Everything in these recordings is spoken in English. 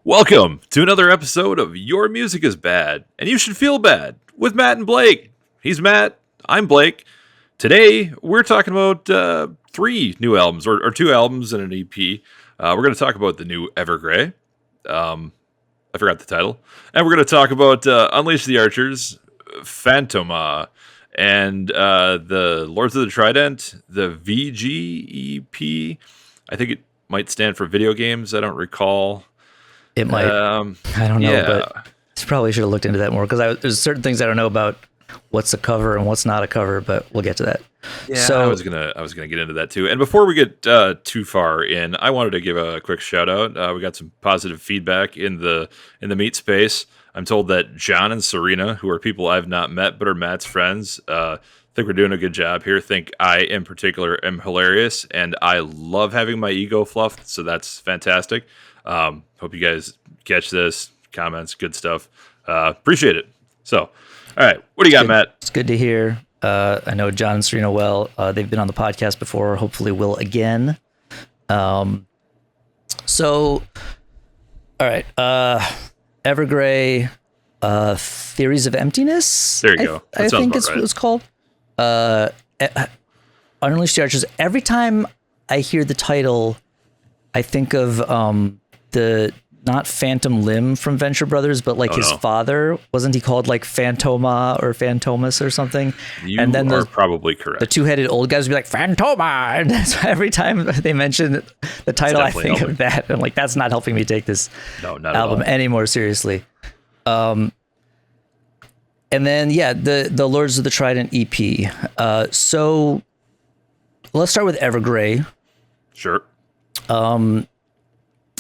Welcome to another episode of Your Music is Bad, and You Should Feel Bad with Matt and Blake. He's Matt, I'm Blake. Today, we're talking about three new albums, or two albums and an EP. We're going to talk about the new Evergrey. I forgot the title. And we're going to talk about Unleash the Archers, Phantoma, and the Lords of the Trident, the VGEP. I think it might stand for video games. I don't recall. It might. I don't know, but I probably should have looked into that more because there's certain things I don't know about what's a cover and what's not a cover, but we'll get to that. Yeah, so I was gonna get into that too. And before we get too far in, I wanted to give a quick shout out. We got some positive feedback in the meet space. I'm told that John and Serena, who are people I've not met but are Matt's friends, think we're doing a good job here. Think I, in particular, am hilarious, and I love having my ego fluffed. So that's fantastic. Hope you guys catch this. Comments, good stuff. Appreciate it. So, all right, what do you got, Matt? It's good to hear. I know John and Serena well. They've been on the podcast before. Hopefully, will again. All right. Evergrey, Theories of Emptiness. There you go. I think it's what it's called. Unleash the Archers. Every time I hear the title, I think of the not Phantom Limb from Venture Brothers, but like his father. Wasn't he called like Phantoma or Phantomas or something? And then are probably correct. The two-headed old guys would be like Phantoma, and so every time they mention the title, I think of that. I'm like, that's not helping me take this album any more seriously. And then the Lords of the Trident EP. So let's start with Evergrey. Sure.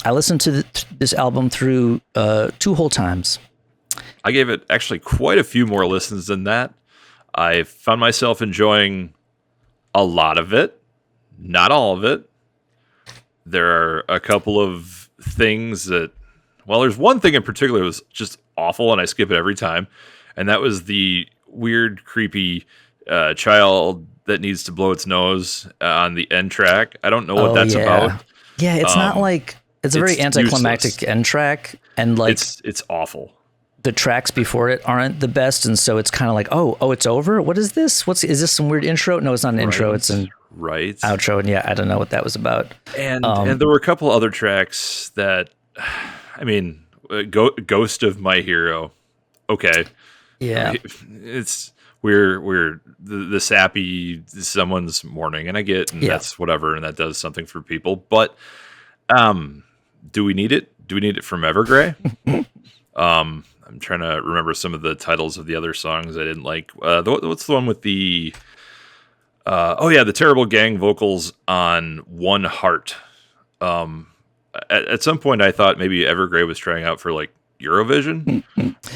I listened to this album through 2 whole times. I gave it actually quite a few more listens than that. I found myself enjoying a lot of it, not all of it. There are a couple of things that, there's one thing in particular that was just awful, and I skip it every time, and that was the weird, creepy child that needs to blow its nose on the end track. I don't know what that's about. Yeah, it's not like... It's a very anticlimactic useless end track, and like it's awful. The tracks before it aren't the best, and so it's kind of like, oh, it's over. What is this? Is this some weird intro? No, it's not an intro. It's an outro, and I don't know what that was about. And there were a couple other tracks that, I mean, Ghost of My Hero. Okay, yeah, we're the sappy someone's mourning, and I get, and that's whatever, and that does something for people, but. Do we need it? Do we need it from Evergrey? I'm trying to remember some of the titles of the other songs I didn't like. What's the one with the... the terrible gang vocals on One Heart. At some point, I thought maybe Evergrey was trying out for like Eurovision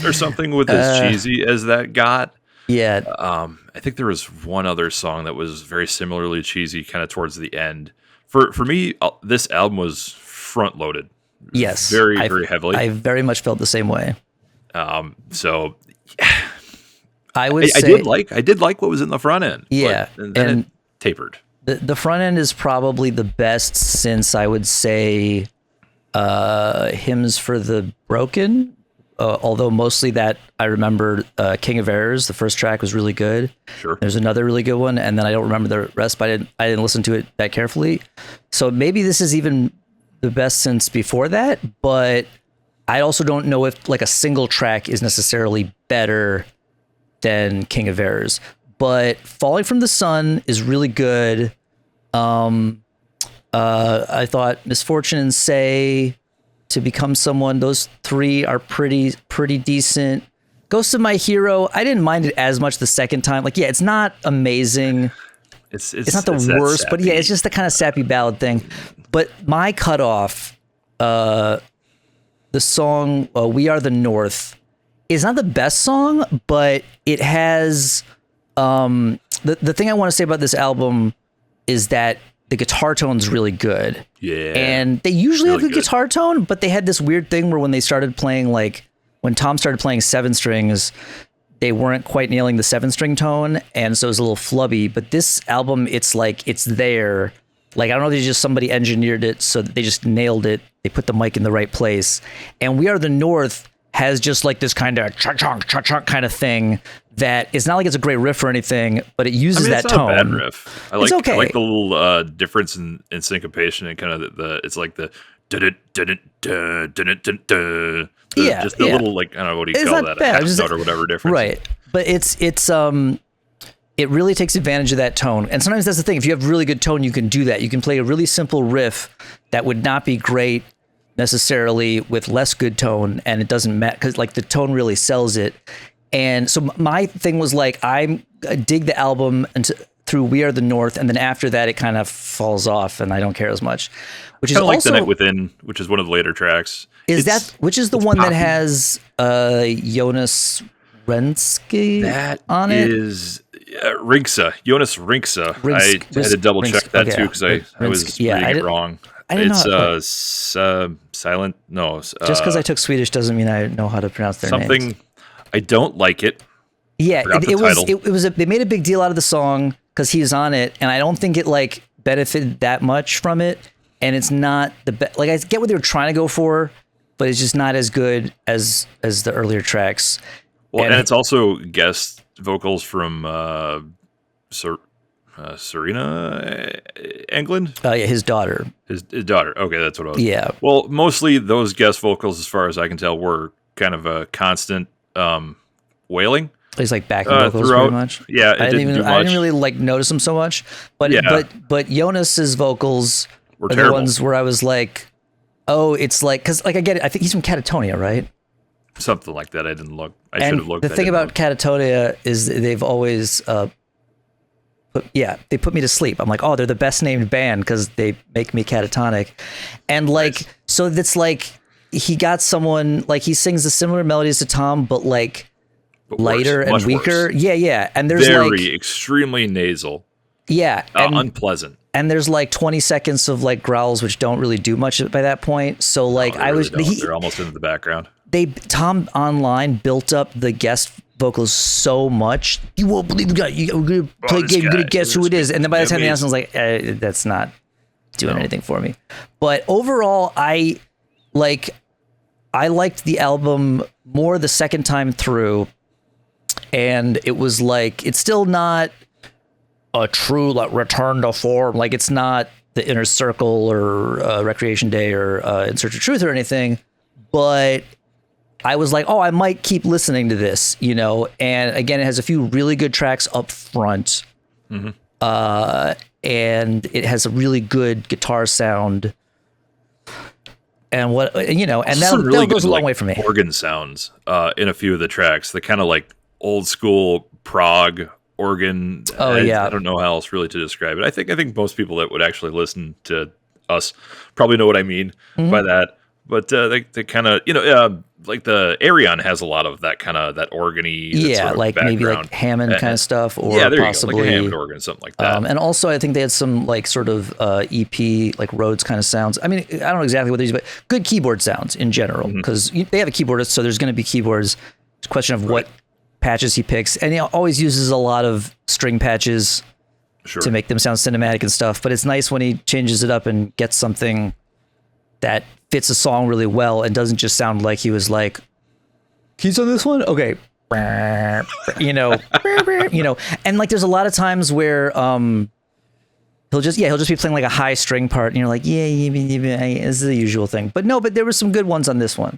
or something with as cheesy as that got. Yeah. I think there was one other song that was very similarly cheesy kind of towards the end. For me, this album was front loaded. Yes, very heavily. I very much felt the same way. So I did like what was in the front end. Yeah, and then it tapered. The front end is probably the best since I would say Hymns for the Broken. Although mostly that I remember King of Errors, the first track was really good. Sure. There's another really good one, and then I don't remember the rest, but I didn't listen to it that carefully. So maybe this is even the best since before that, but I also don't know if like a single track is necessarily better than King of Errors. But Falling from the Sun is really good. I thought Misfortune and Say, To Become Someone, those 3 are pretty decent. Ghost of My Hero, I didn't mind it as much the second time. Like, it's not amazing. It's not the worst, but it's just the kind of sappy ballad thing. But my cutoff, the song We Are the North, is not the best song, but it has the thing I want to say about this album is that the guitar tone's really good. Yeah. And they usually have a guitar tone, but they had this weird thing where when they started playing, like when Tom started playing 7 strings, they weren't quite nailing the 7-string tone. And so it was a little flubby, but this album, it's like, it's there. Like, I don't know if they just somebody engineered it so that they just nailed it. They put the mic in the right place. And We Are the North has just like this kind of cha-chunk kind of thing that it's not like it's a great riff or anything, but it uses that tone. It's not a bad riff. I like, it's okay. I like the little difference in syncopation and kind of it's like the just the little, like, I don't know, what do you call that? Bad. A half note or whatever difference. Right. But it really takes advantage of that tone. And sometimes that's the thing. If you have really good tone, you can do that. You can play a really simple riff that would not be great necessarily with less good tone, and it doesn't matter because like the tone really sells it. And so my thing was like, I dig the album through We Are the North, and then after that it kind of falls off and I don't care as much. Which is like also The Night Within, which is one of the later tracks. Which is the one that has Jonas Renske on it? Is Rinksa, Jonas Rinksa. I had to double check that too because I was reading it wrong. It's silent. No, just because I took Swedish doesn't mean I know how to pronounce their names. Something. I don't like it. Yeah, it was. They made a big deal out of the song because he's on it, and I don't think it like benefited that much from it. And it's not the best. Like, I get what they were trying to go for, but it's just not as good as the earlier tracks. Well, and it's also guest vocals from Serena Englund? Yeah, his daughter. His daughter. Okay, that's what I was. Yeah. Well, mostly those guest vocals, as far as I can tell, were kind of a constant wailing. He's like backing vocals throughout. pretty much. Yeah, I didn't really like notice them so much. But but Jonas's vocals were the ones where I was like, oh, it's like, because like I get it. I think he's from Catatonia, right? Something like that. I didn't look. I should have looked. The thing about Catatonia is they've always they put me to sleep. I'm like, oh, they're the best named band because they make me catatonic. And like, nice. So that's like, he got someone, like he sings the similar melodies to Tom, but like lighter and weaker. Worse. Yeah. And there's extremely nasal. Yeah. And unpleasant. And there's like 20 seconds of like growls, which don't really do much by that point. So like they're almost into the background. Tom online built up the guest vocals so much. You won't believe the guy. We're gonna play a game. You're gonna guess who it is. And then by the time the answer was like, that's not doing anything for me. But overall, I liked the album more the second time through, and it was like, it's still not a true like return to form. Like, it's not the Inner Circle or Recreation Day or In Search of Truth or anything, but I was like, oh, I might keep listening to this, you know? And again, it has a few really good tracks up front. Mm-hmm. And it has a really good guitar sound. And that goes a long way for me. Organ sounds in a few of the tracks, the kind of like old school prog organ. I don't know how else really to describe it. I think most people that would actually listen to us probably know what I mean by that. But they kind of, like the Arion has a lot of that kind of that organ-y. Yeah, like background. Maybe like Hammond kind of stuff, or possibly like a Hammond organ, something like that. And also, I think they had some like sort of EP, like Rhodes kind of sounds. I mean, I don't know exactly what these, but good keyboard sounds in general, because they have a keyboardist, so there's going to be keyboards. It's a question of what patches he picks, and he always uses a lot of string patches to make them sound cinematic and stuff. But it's nice when he changes it up and gets something that fits a song really well and doesn't just sound like he was like, keys on this one? Okay. And like there's a lot of times where he'll just be playing like a high string part and you're like, yeah, this is the usual thing. But there were some good ones on this one.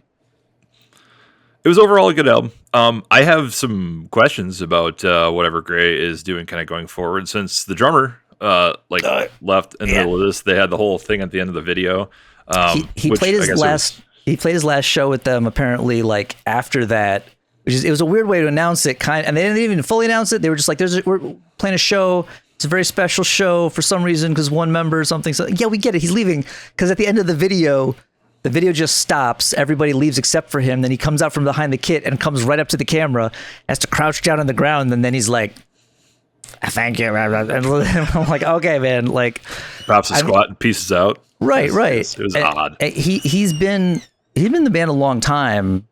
It was overall a good album. I have some questions about what Evergrey is doing kind of going forward, since the drummer left in the middle of this. They had the whole thing at the end of the video. He played his last show with them apparently like after that, it was a weird way to announce it, and they didn't even fully announce it. They were just like, we're playing a show. It's a very special show for some reason because one member or something. So yeah, we get it. He's leaving because at the end of the video just stops. Everybody leaves except for him. Then he comes out from behind the kit and comes right up to the camera, has to crouch down on the ground, and then he's like, thank you. And I'm like, okay, man. Like, pops a squat and pieces out. Right. It was odd. He's been in the band a long time,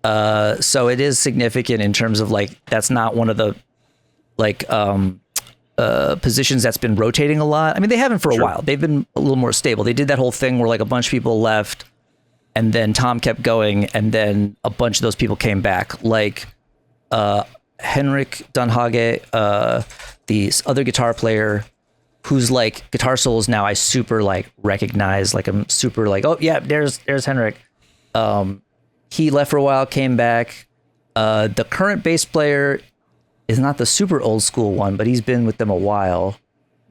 so it is significant in terms of like that's not one of the like positions that's been rotating a lot. I mean, they haven't for a while. They've been a little more stable. They did that whole thing where like a bunch of people left and then Tom kept going and then a bunch of those people came back. Like Henrik Dunhage, the other guitar player who's like guitar solos now I super like recognize. Like I'm super like, oh yeah, there's Henrik. He left for a while, came back. The current bass player is not the super old school one, but he's been with them a while.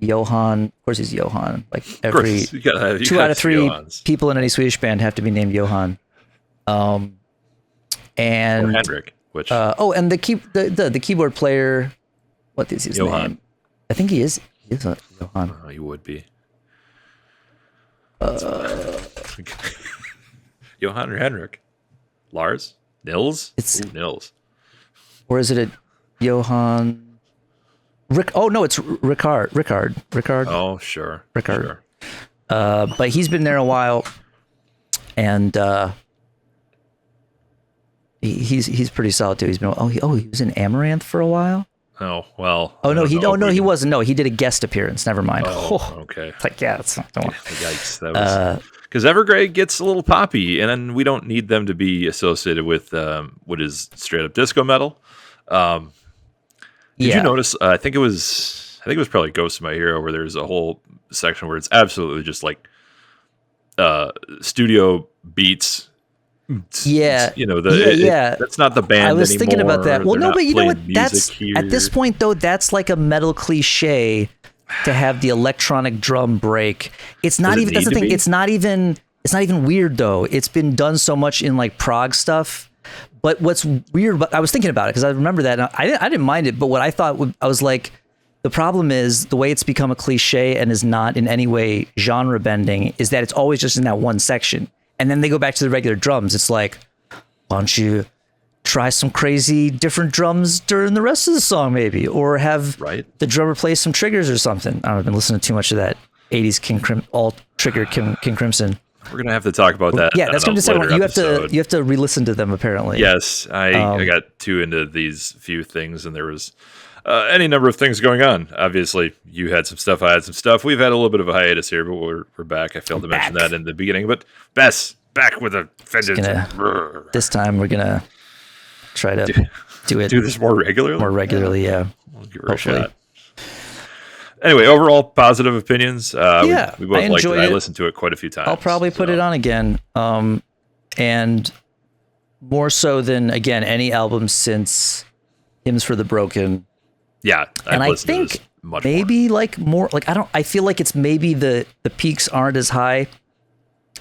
Johan, of course he's Johan. Like every two out of three Johans. People in any Swedish band have to be named Johan. And or Henrik, which and the keyboard player, what is his Johan. name? I think he is a Johan. He would be. Johan or Henrik? Lars? Nils? It's Nils. Or is it a Johan? Rick? Oh no, it's Rickard. Oh sure, Rickard. Sure. But he's been there a while, and he's pretty solid too. He's been he was in Amaranth for a while. Oh well. Oh no, he wasn't. No, he did a guest appearance. Never mind. Oh, okay. It's like Yikes! That was because Evergrey gets a little poppy, and then we don't need them to be associated with what is straight up disco metal. Did you notice? I think it was probably Ghost of My Hero, where there's a whole section where it's absolutely just like studio beats. Yeah, that's not the band. I was anymore. thinking about that. Well, They're no, but you know what? That's here. At this point though. That's like a metal cliche to have the electronic drum break. It's not even. That's the thing. It's not even weird though. It's been done so much in like prog stuff. But what's weird, but I was thinking about it because I remember that and I didn't mind it. But what I thought, I was like, the problem is the way it's become a cliche and is not in any way genre bending is that it's always just in that one section. And then they go back to the regular drums. It's like, why don't you try some crazy different drums during the rest of the song maybe? Or have the drummer play some triggers or something. I don't know, I've been listening to too much of that 80s all trigger King Crimson. We're gonna have to talk about that. Yeah, that's going to be second one. You have to re-listen to them apparently. Yes, I got too into these few things, and there was any number of things going on. Obviously, you had some stuff, I had some stuff. We've had a little bit of a hiatus here, but we're back. I failed to mention that in the beginning, but Bess back with a vengeance. This time we're gonna try to do this more regularly. Yeah. We'll give her a shot. Anyway, overall positive opinions. We both liked it. I listened to it quite a few times. I'll probably put it on again. And more so than again any album since Hymns for the Broken. Yeah, and I think maybe more. I feel like it's maybe the peaks aren't as high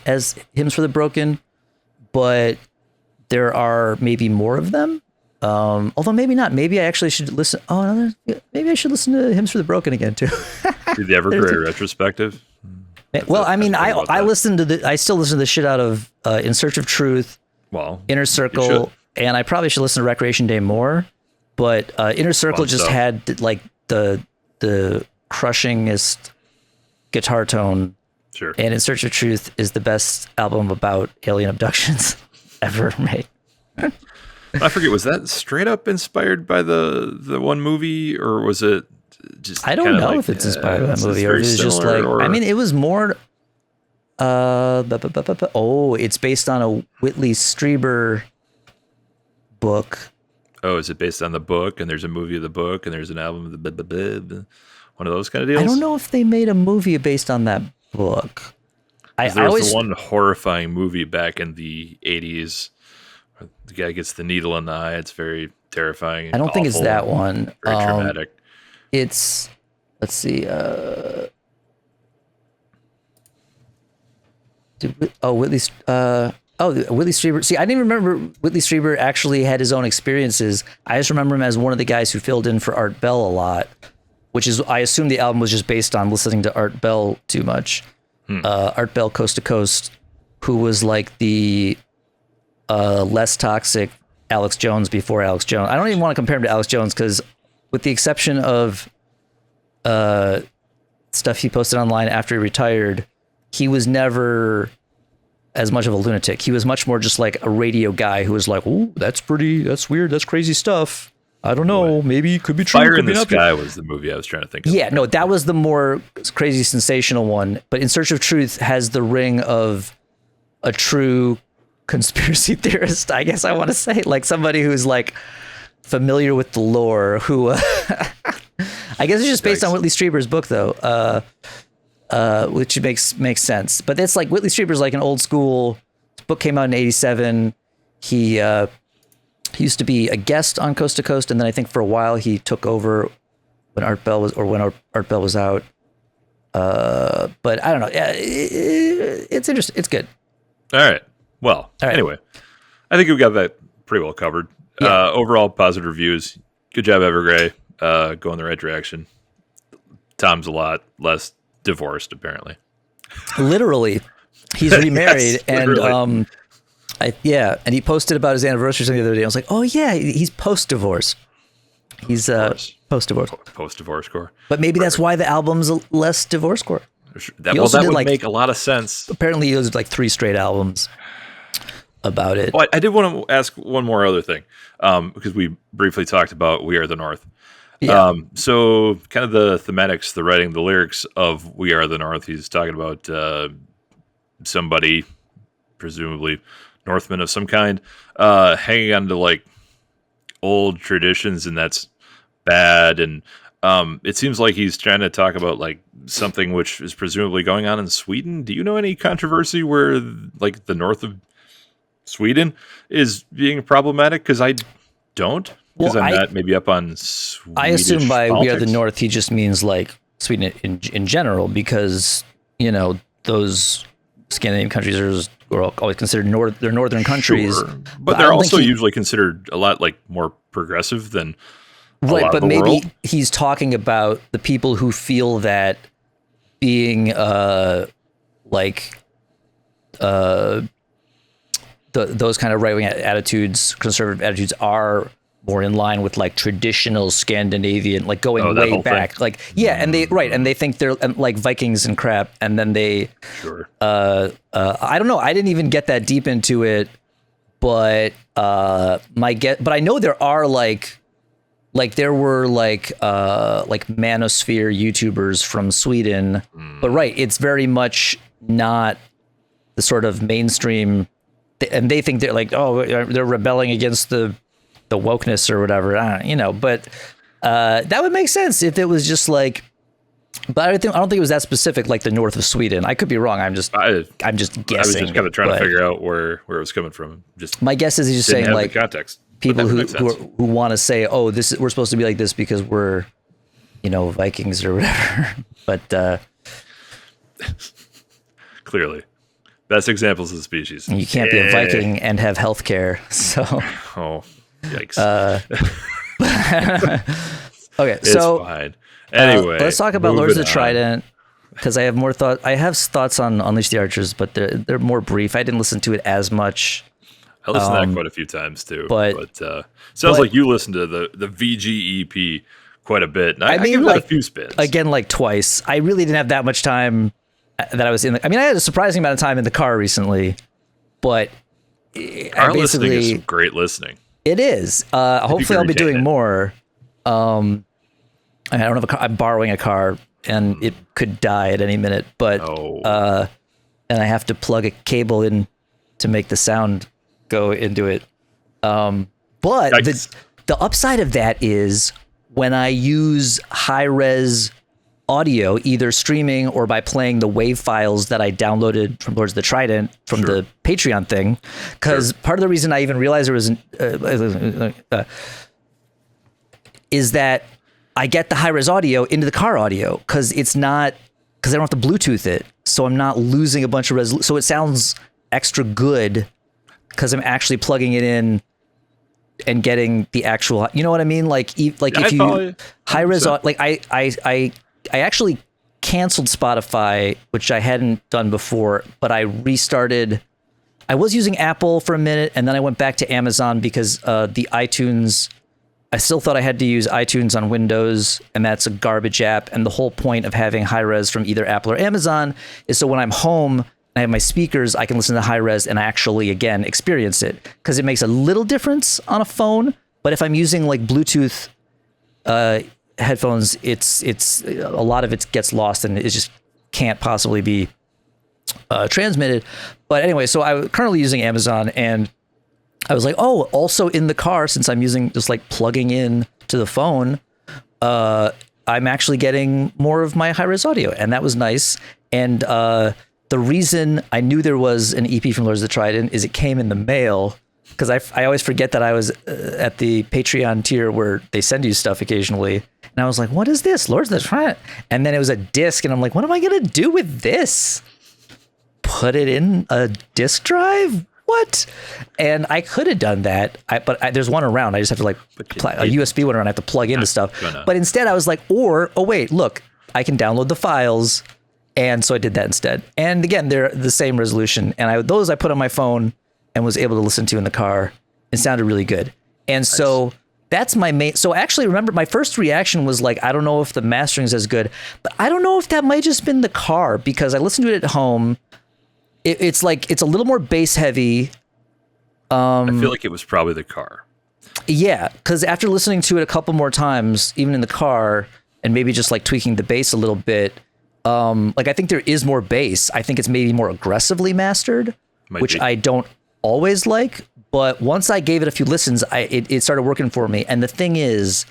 as Hymns for the Broken, but there are maybe more of them. Although maybe not. Maybe I actually should listen. Maybe I should listen to Hymns for the Broken again too. Do the Evergrey retrospective. Well, I mean, I listened to I still listen to the shit out of In Search of Truth, Inner Circle, and I probably should listen to Recreation Day more. But Inner Circle just had like the crushingest guitar tone. Sure. And In Search of Truth is the best album about alien abductions ever made. I forget, was that straight up inspired by the one movie, or was it just? I don't know if it's inspired by that movie, or it was just like. I mean, it was more. It's based on a Whitley Strieber book. Oh, is it based on the book? And there's a movie of the book, and there's an album of the one of those kind of deals. I don't know if they made a movie based on that book. There was the one horrifying movie back in the 80s. The guy gets the needle in the eye. It's very terrifying. I don't think it's that one. Very traumatic. It's, let's see. Whitley Strieber. See, I didn't remember Whitley Strieber actually had his own experiences. I just remember him as one of the guys who filled in for Art Bell a lot, which is, I assume the album was just based on listening to Art Bell too much. Art Bell, Coast to Coast, who was like the less toxic Alex Jones before Alex Jones. I don't even want to compare him to Alex Jones because, with the exception of stuff he posted online after he retired, he was never as much of a lunatic. He was much more just like a radio guy who was like, "Ooh, that's weird, that's crazy stuff." I don't know. Maybe it could be true. Fire could in be the not Sky was the movie I was trying to think of. Yeah, no, that was the more crazy sensational one. But In Search of Truth has the ring of a true conspiracy theorist, I guess I want to say, like somebody who's like familiar with the lore, who I guess it's just based on Whitley Strieber's book though, which makes sense. But it's like Whitley Strieber's like an old school. His book came out in '87. He used to be a guest on Coast to Coast, and then I think for a while he took over when Art Bell was out. But I don't know. It's interesting. It's good. All right. Well, anyway, I think we got that pretty well covered. Yeah. Overall, positive reviews. Good job, Evergrey. Going the right direction. Tom's a lot less divorced, apparently. Literally, he's remarried, Yes, and and he posted about his anniversary the other day. I was like, oh yeah, he's post-divorce. He's post-divorce. Post-divorce core. But maybe that's why the album's less divorce core. That would make a lot of sense. Apparently, he was like 3 straight albums about it. Oh, I did want to ask one more other thing, because we briefly talked about We Are the North. Yeah. So kind of the thematics, the writing, the lyrics of We Are the North. He's talking about somebody, presumably Northman of some kind, hanging on to like old traditions, and that's bad. And it seems like he's trying to talk about like something which is presumably going on in Sweden. Do you know any controversy where like the north of Sweden is being problematic? Because I don't. Because I'm not maybe up on Swedish I assume by politics. We Are the North, he just means like Sweden in general, because, you know, those Scandinavian countries are always considered they're northern countries. Sure. But they're also usually considered a lot like more progressive than a lot of the maybe world. He's talking about the people who feel that being those kind of right-wing attitudes, conservative attitudes, are more in line with like traditional Scandinavian, like going way back, thing. Like and they think they're like Vikings and crap, and then they I don't know, I didn't even get that deep into it, but but I know there are like there were like manosphere YouTubers from Sweden, but it's very much not the sort of mainstream, and they think they're like, oh, they're rebelling against the wokeness or whatever, but that would make sense if it was just like, but I don't think it was that specific, like the north of Sweden. I could be wrong. I'm just guessing. I was just kind of trying to figure out where it was coming from. Just my guess is he's just saying like context. People who want to say, oh, we're supposed to be like this because we're, Vikings or whatever. But clearly, best examples of the species. You can't be a Viking and have health care. So. Oh. Yikes. Okay, it's fine. Anyway, let's talk about Lords of the Trident, because I have more thoughts. I have thoughts on Unleash the Archers, but they're more brief. I didn't listen to it as much. I listened to that quite a few times too. But sounds like you listened to the VGEP quite a bit. And I give that a few spins. Again, like twice. I really didn't have that much time that I was in. I had a surprising amount of time in the car recently, but our listening is some great listening. It is. Hopefully, I'll be doing more. I don't have a car. I'm borrowing a car, and it could die at any minute. But and I have to plug a cable in to make the sound go into it. But the upside of that is when I use high res audio, either streaming or by playing the WAV files that I downloaded from Lords of the Trident from the Patreon thing. Because part of the reason I even realized there was is that I get the high res audio into the car audio because I don't have to Bluetooth it. So I'm not losing a bunch of resolution. So it sounds extra good because I'm actually plugging it in and getting the actual, you know what I mean? Like if you high res, like I actually canceled Spotify, which I hadn't done before, but I restarted. I was using Apple for a minute, and then I went back to Amazon because the iTunes, I still thought I had to use iTunes on Windows, and that's a garbage app. And the whole point of having high res from either Apple or Amazon is so when I'm home, I have my speakers, I can listen to high res and actually, again, experience it. Because it makes a little difference on a phone, But if I'm using like Bluetooth headphones, it's a lot of it gets lost and it just can't possibly be transmitted. But anyway, so I'm currently using Amazon, and I was like, oh, also in the car, since I'm using just like plugging in to the phone, I'm actually getting more of my high-res audio, and that was nice. And the reason I knew there was an EP from Lords of the Trident is it came in the mail, because I always forget that I was at the Patreon tier where they send you stuff occasionally. And I was like, what is this? Lords of the Trident? And then it was a disc, and I'm like, what am I going to do with this? Put it in a disk drive? What? And I could have done that, but there's one around. I just have to like a USB one around. I have to plug into stuff. But instead I was like, oh wait, look, I can download the files. And so I did that instead. And again, they're the same resolution. And those I put on my phone and was able to listen to in the car. It sounded really good. And so that's my main. So actually, remember, my first reaction was like, I don't know if the mastering is as good, but I don't know if that might just been the car, because I listened to it at home. It's like, it's a little more bass heavy. I feel like it was probably the car. Yeah, because after listening to it a couple more times, even in the car, and maybe just like tweaking the bass a little bit, like I think there is more bass. I think it's maybe more aggressively mastered, which I don't always like. But once I gave it a few listens, it started working for me. And the thing is,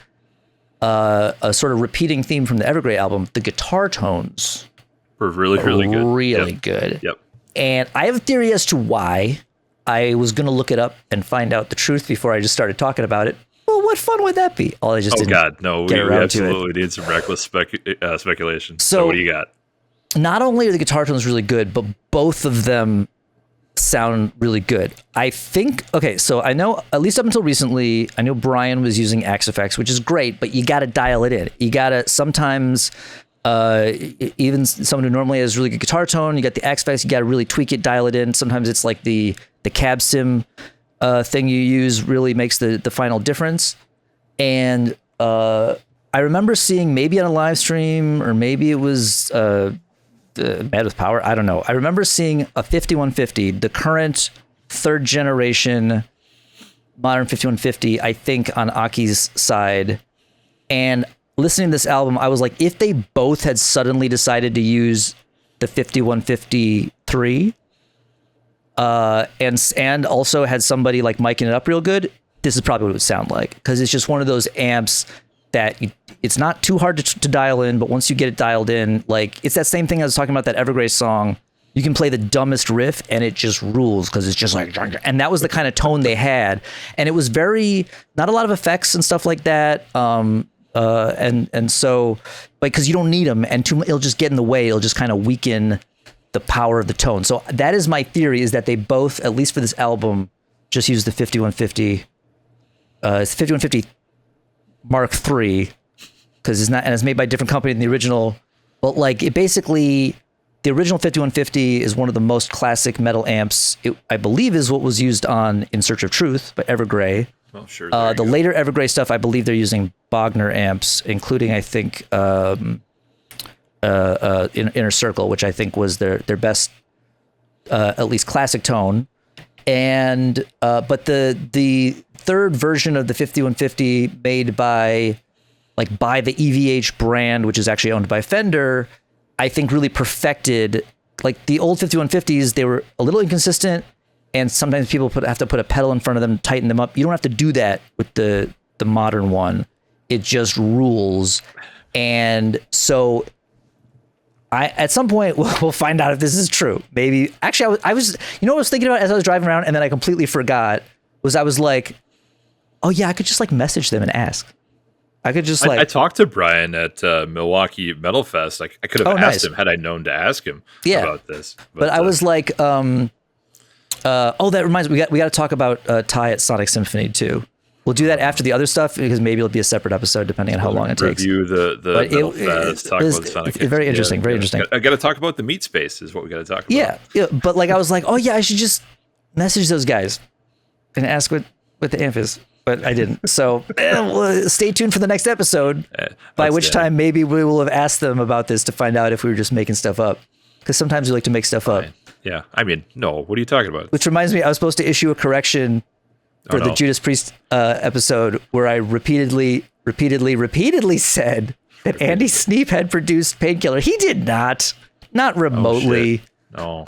a sort of repeating theme from the Evergrey album, the guitar tones were really good. Really good. Yep. And I have a theory as to why. I was going to look it up and find out the truth before I just started talking about it. Well, what fun would that be? I just didn't God, no, we absolutely to it. need some reckless speculation. So what do you got? Not only are the guitar tones really good, but both of them sound really good. I think, okay, so I know, at least up until recently, I know Brian was using Axe Effects, which is great, but you got to dial it in. You got to sometimes... even someone who normally has really good guitar tone, you got the Axe Effects, you got to really tweak it, dial it in. Sometimes it's like the cab sim thing you use really makes the final difference. And I remember seeing, maybe on a live stream, or maybe it was Mad with Power, I don't know. I remember seeing a 5150, the current third generation modern 5150, I think on Aki's side. And listening to this album, I was like, if they both had suddenly decided to use the 5153 and also had somebody like miking it up real good, this is probably what it would sound like, because it's just one of those amps that it's not too hard to dial in, but once you get it dialed in, like, it's that same thing I was talking about, that Evergrey song. You can play the dumbest riff and it just rules, because it's just like, and that was the kind of tone they had. And it was not a lot of effects and stuff like that. And so, because you don't need them, and it'll just get in the way. It'll just kind of weaken the power of the tone. So that is my theory, is that they both, at least for this album, just use the 5150. It's 5150 Mark III, because it's made by a different company than the original. But like, it basically, the original 5150 is one of the most classic metal amps. It, I believe, is what was used on In Search of Truth by Evergrey. Oh, sure. The later Evergrey stuff, I believe they're using Bogner amps, including, I think, Inner Circle, which I think was their best, at least classic tone. And but the third version of the 5150, made by the EVH brand, which is actually owned by Fender, I think really perfected, like, the old 5150s. They were a little inconsistent, and sometimes people have to put a pedal in front of them, tighten them up. You don't have to do that with the modern one. It just rules. And so at some point we'll find out if this is true. Maybe, actually, I was what I was thinking about as I was driving around, and then I completely forgot, I was like, oh yeah, I could just like message them and ask. I could just I talked to Brian at Milwaukee Metal Fest. Like, I could have asked him, had I known to ask him about this. But I was like, that reminds me, we got to talk about Ty at Sonic Symphony too. We'll do that after the other stuff, because maybe it'll be a separate episode depending on how long it takes. Review the Metal Fest, talk about the Sonic. Very interesting, very interesting. I got to talk about the meat space is what we got to talk about. Yeah, but like, I was like, oh yeah, I should just message those guys and ask what the amp is. But I didn't. So stay tuned for the next episode, by which time maybe we will have asked them about this to find out if we were just making stuff up. Because sometimes we like to make stuff up. Yeah. I mean, no. What are you talking about? Which reminds me, I was supposed to issue a correction for the Judas Priest episode where I repeatedly said that Andy Sneap had produced Painkiller. He did not remotely. No.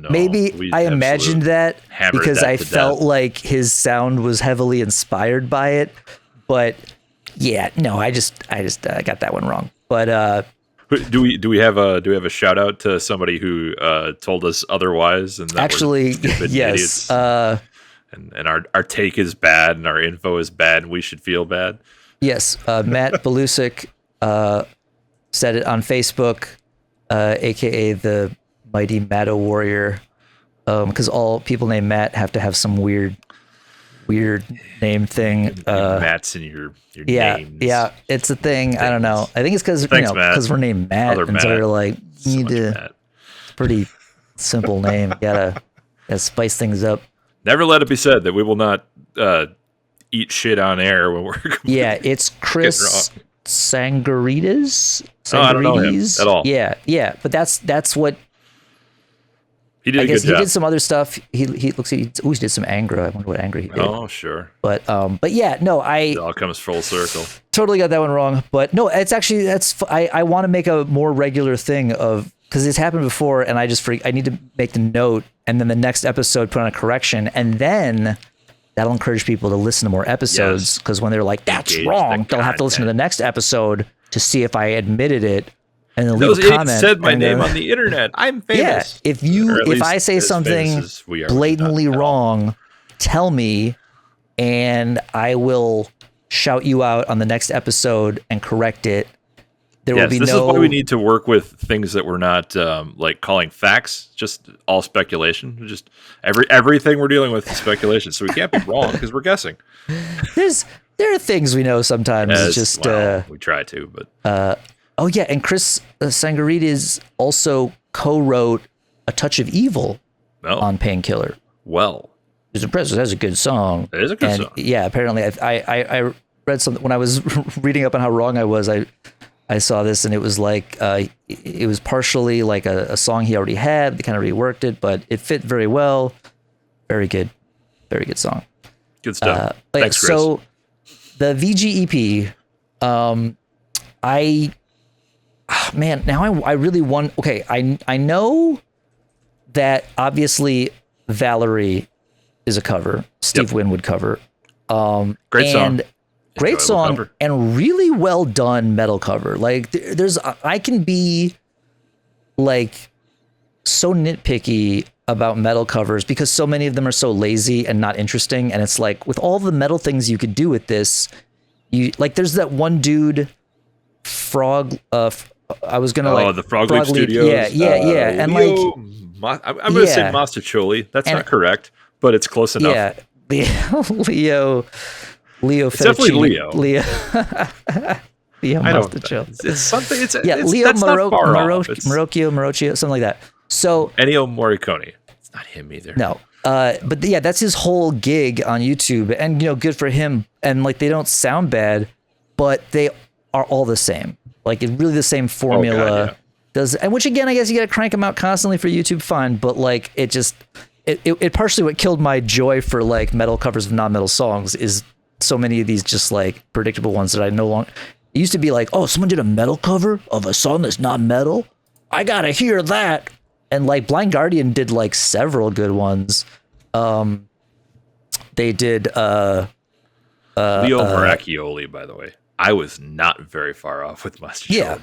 Maybe I imagined that because I felt like his sound was heavily inspired by it. But yeah, no, I just got that one wrong. But do we have a shout out to somebody who told us otherwise? And that actually, yes. And our take is bad and our info is bad and we should feel bad. Yes, Matt Belusic said it on Facebook, aka the Mighty Matto Warrior, because all people named Matt have to have some weird name thing. Matt's in your names. Yeah, it's a thing. I don't know. I think it's because we're named Matt, and so they're like, you need to. It's a pretty simple name. You gotta spice things up. Never let it be said that we will not eat shit on air when we're. Yeah, it's Chris Sangarides. Oh, I don't know him at all. Yeah, but that's what. He did. He did some other stuff. He did some Angra. I wonder what Angra he did. Oh, sure. But yeah, no, it all comes full circle. Totally got that one wrong. But no, it's actually I want to make a more regular thing of, because it's happened before, and I need to make the note, and then the next episode put on a correction, and then that'll encourage people to listen to more episodes, because when they're like, that's wrong, they'll have to listen to the next episode to see if I admitted it. And then leave a comment. It said my name on the internet. I'm famous. Yeah, if I say something blatantly wrong, tell me, and I will shout you out on the next episode and correct it. There will be this is why we need to work with things that we're not like calling facts, just all speculation. Just everything we're dealing with is speculation, so we can't be wrong because we're guessing. There are things we know sometimes. It's just we try to, but. Oh yeah, and Chris Sangarides also co-wrote "A Touch of Evil" on Painkiller. Well, it's impressive. That's a good song. It is a good song. Yeah, apparently I read something when I was reading up on how wrong I was. I saw this, and it was like it was partially like a song he already had. They kind of reworked it, but it fit very well. Very good song. Good stuff. Thanks, Chris. So the VGEP, now I really want. Okay, I know that obviously Valerie is a cover. Steve Winwood cover. Great song. Great song cover. And really well done metal cover. Like I can be like so nitpicky about metal covers because so many of them are so lazy and not interesting. And it's like, with all the metal things you could do with this, there's that one dude, Frog. I was gonna the Frog Leap Studios. Yeah. And Leo, I'm gonna say Mastacholi. That's not correct, but it's close enough. Yeah, Leo. It's definitely Leo. Leo Mastacholi. It's something. Leo Marocchio, something like that. So Ennio Morricone. It's not him either. No. But yeah, that's his whole gig on YouTube, and good for him. And they don't sound bad, but they are all the same. It's really the same formula. Oh, God, yeah. And which again, I guess you got to crank them out constantly for YouTube, fine. But it partially what killed my joy for metal covers of non-metal songs is so many of these just predictable ones that I no longer. It used to be oh, someone did a metal cover of a song that's not metal. I gotta hear that. And Blind Guardian did several good ones. They did Leo Maracchioli, by the way. I was not very far off with Mastacholi. Yeah.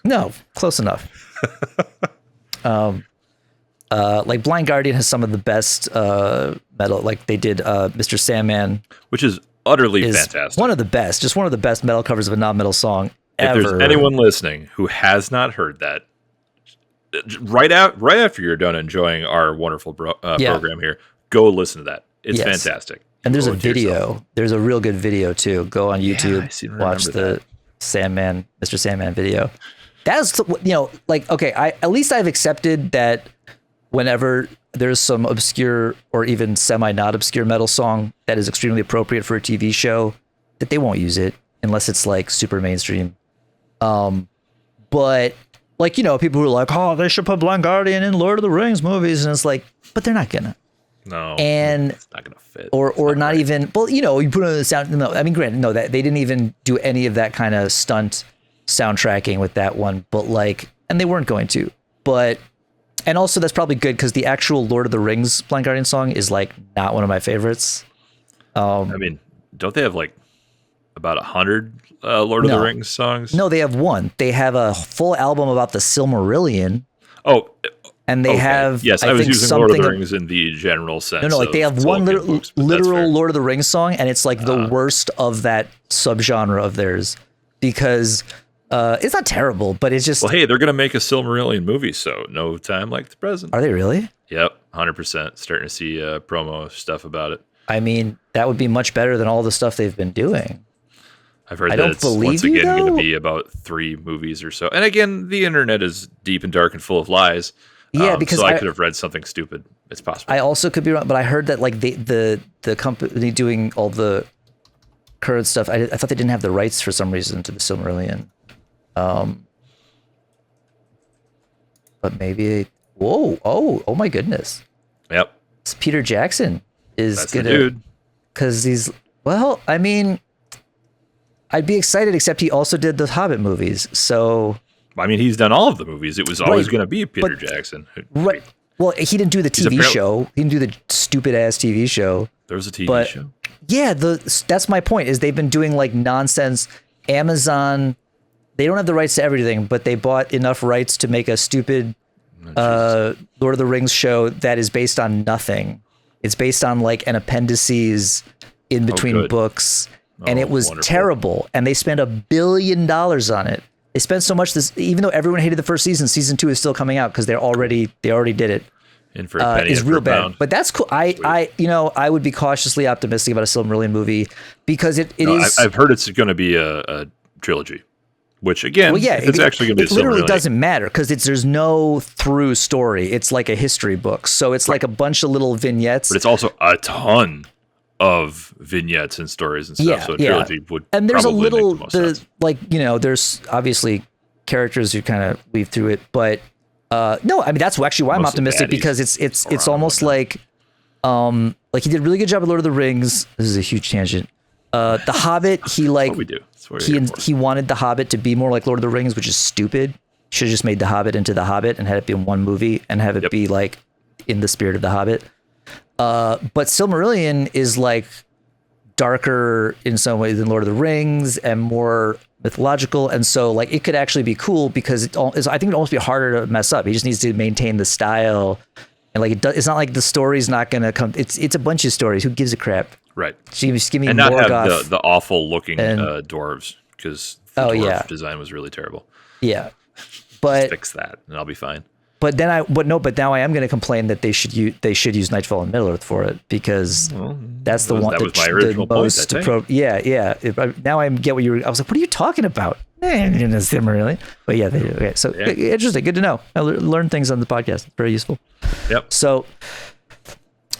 No, close enough. Blind Guardian has some of the best metal. They did Mr. Sandman, which is utterly fantastic. One of the best, just one of the best metal covers of a non-metal song ever. If there's anyone listening who has not heard that, right after you're done enjoying our wonderful program here, go listen to that. It's fantastic. And there's a video. There's a real good video too. Go on YouTube, watch the Sandman, Mr. Sandman video. That's okay. At least I've accepted that whenever there's some obscure or even semi not obscure metal song that is extremely appropriate for a TV show, that they won't use it unless it's super mainstream. But people who are oh, they should put Blind Guardian in Lord of the Rings movies, and it's but they're not gonna. No, and it's not gonna fit. or not right. even. Well, you put on the sound. No, I mean, granted, no, that they didn't even do any of that kind of stunt soundtracking with that one. But like, and they weren't going to. But and also that's probably good because the actual Lord of the Rings Blind Guardian song is like not one of my favorites. I mean, don't they have like about 100 Lord of the Rings songs? No, they have one. They have a full album about the Silmarillion. Oh, and they have. Yes, I was using Lord of the Rings in the general sense. No, like they have one literal Lord of the Rings song, and it's like the worst of that subgenre of theirs because it's not terrible, but it's just. Well, hey, they're gonna make a Silmarillion movie, so no time like the present. Are they really? Yep, 100%. Starting to see promo stuff about it. I mean, that would be much better than all the stuff they've been doing. I've heard that it's once again going to be about 3 movies or so. And again, the internet is deep and dark and full of lies. Yeah, because so I could have read something stupid. It's possible. I also could be wrong, but I heard that like the company doing all the current stuff, I thought they didn't have the rights for some reason to the Silmarillion. But maybe. Whoa! Oh my goodness! Yep. It's Peter Jackson is That's gonna, the dude. because he's well. I mean, I'd be excited, except he also did the Hobbit movies, so. I mean, he's done all of the movies. It was always going to be Peter Jackson. Right. Well, he didn't do the TV show. He didn't do the stupid ass TV show. There was a TV show. Yeah, that's my point. Is they've been doing like nonsense. Amazon, they don't have the rights to everything, but they bought enough rights to make a stupid Lord of the Rings show that is based on nothing. It's based on like an appendices in between books, and it was terrible. And they spent $1 billion on it. They spent so much even though everyone hated the first season, season 2 is still coming out because they already did it. In for a penny, is real bad, pound. but that's cool. I would be cautiously optimistic about a Silmarillion movie because it is. I've heard it's going to be a trilogy, which again, it's actually going to be. It literally doesn't matter because there's no through story. It's like a history book, so it's like a bunch of little vignettes. But it's also a ton of vignettes and stories and stuff. So a trilogy would. And there's probably make the most sense. There's obviously characters who kind of weave through it, but. No, I mean that's actually why I'm optimistic because it's almost like he did a really good job with Lord of the Rings. This is a huge tangent. The Hobbit, he wanted the Hobbit to be more like Lord of the Rings, which is stupid. Should have just made the Hobbit into the Hobbit and had it be in one movie and have it be like in the spirit of the Hobbit. But Silmarillion is like darker in some ways than Lord of the Rings and more mythological, and so like it could actually be cool because I think it'd almost be harder to mess up. He just needs to maintain the style, and like it's not like the story's not gonna come. It's a bunch of stories. Who gives a crap? Right. Just give me and Morgoth not have the awful looking dwarves because the dwarf design was really terrible. Yeah, but fix that and I'll be fine. But now I am going to complain that they should use Nightfall in Middle Earth for it because that's the one that was my original point. Now I get what you were. I was like, what are you talking about? Really? But yeah, they do. Okay, so interesting. Good to know. I learned things on the podcast. Very useful. Yep. So,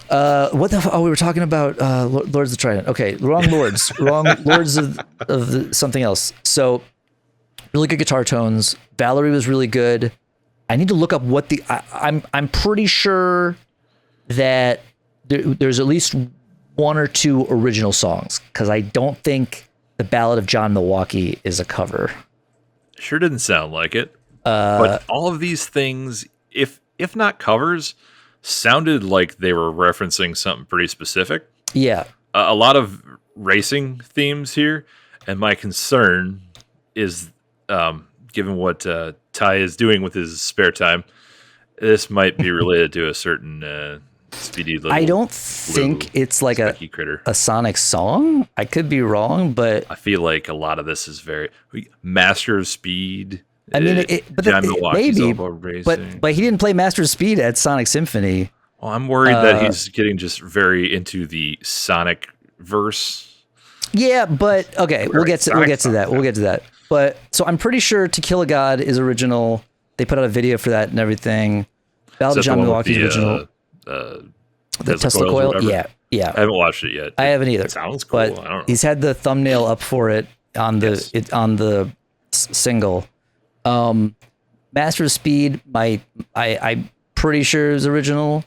what the? We were talking about Lords of the Trident. Okay, wrong lords. Wrong lords of something else. So, really good guitar tones. Valerie was really good. I need to look up what I'm pretty sure that there's at least 1 or 2 original songs because I don't think the Ballad of John Milwaukee is a cover. Sure didn't sound like it. But all of these things, if not covers, sounded like they were referencing something pretty specific. Yeah. A lot of racing themes here, and my concern is given what Ty is doing with his spare time, this might be related to a certain speedy little. I don't think it's like a Sonic song. I could be wrong, but I feel like a lot of this is very Master of Speed. I mean, maybe, but he didn't play Master of Speed at Sonic Symphony. Well, I'm worried that he's getting just very into the Sonic verse. Yeah, but okay, we'll get to that. But so I'm pretty sure To Kill a God is original. They put out a video for that and everything. Ballad of John Milwaukee is original. The Tesla coil? Yeah. I haven't watched it yet. I haven't either. It sounds cool. But I don't know. He's had the thumbnail up for it on the single. Master of Speed, I'm pretty sure is original.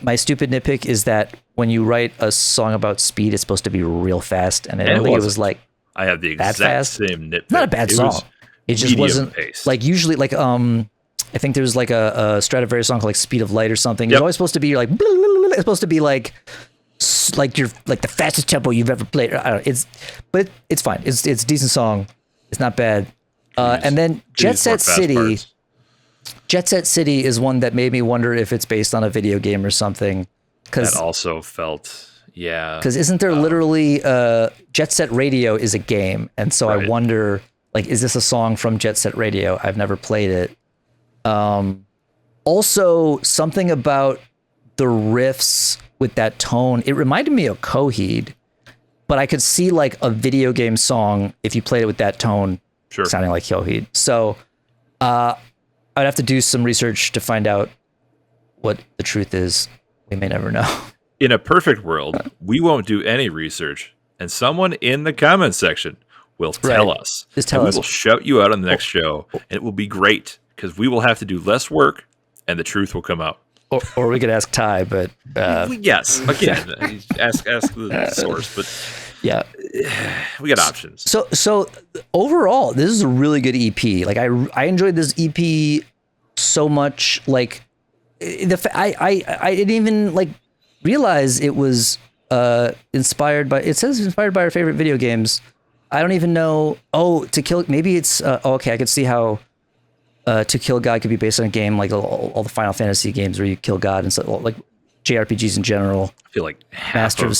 my stupid nitpick is that when you write a song about speed, it's supposed to be real fast, and I don't think it was like I have the that exact fast. same nitpick. Not a bad song. It just wasn't paced. like usually like I think there's like a Stradivarius song called like Speed of Light or something. It's always supposed to be like it's supposed to be like you're like the fastest tempo you've ever played. I don't know. It's fine. It's a decent song. It's not bad. And then Jet Set City. Parts. Jet Set City is one that made me wonder if it's based on a video game or something. That also felt, yeah. Because isn't there literally Jet Set Radio is a game, and so I wonder, like, is this a song from Jet Set Radio? I've never played it. Also, something about the riffs with that tone, it reminded me of Coheed, but I could see like a video game song if you played it with that tone, sounding like Coheed. So I'd have to do some research to find out what the truth is. We may never know. In a perfect world, we won't do any research, and someone in the comments section will tell us. Just tell us. We will shout you out on the next show, and it will be great because we will have to do less work, and the truth will come out. Or we could ask Ty, but yes, again, ask the source, but yeah, we got options. So overall, this is a really good EP. Like I enjoyed this EP so much. Like I didn't even like realize it was inspired by. It says inspired by our favorite video games. I don't even know. Oh, To Kill. Maybe it's okay. I could see how. To Kill God could be based on a game like all the Final Fantasy games where you kill God and so like JRPGs in general. I feel like Master of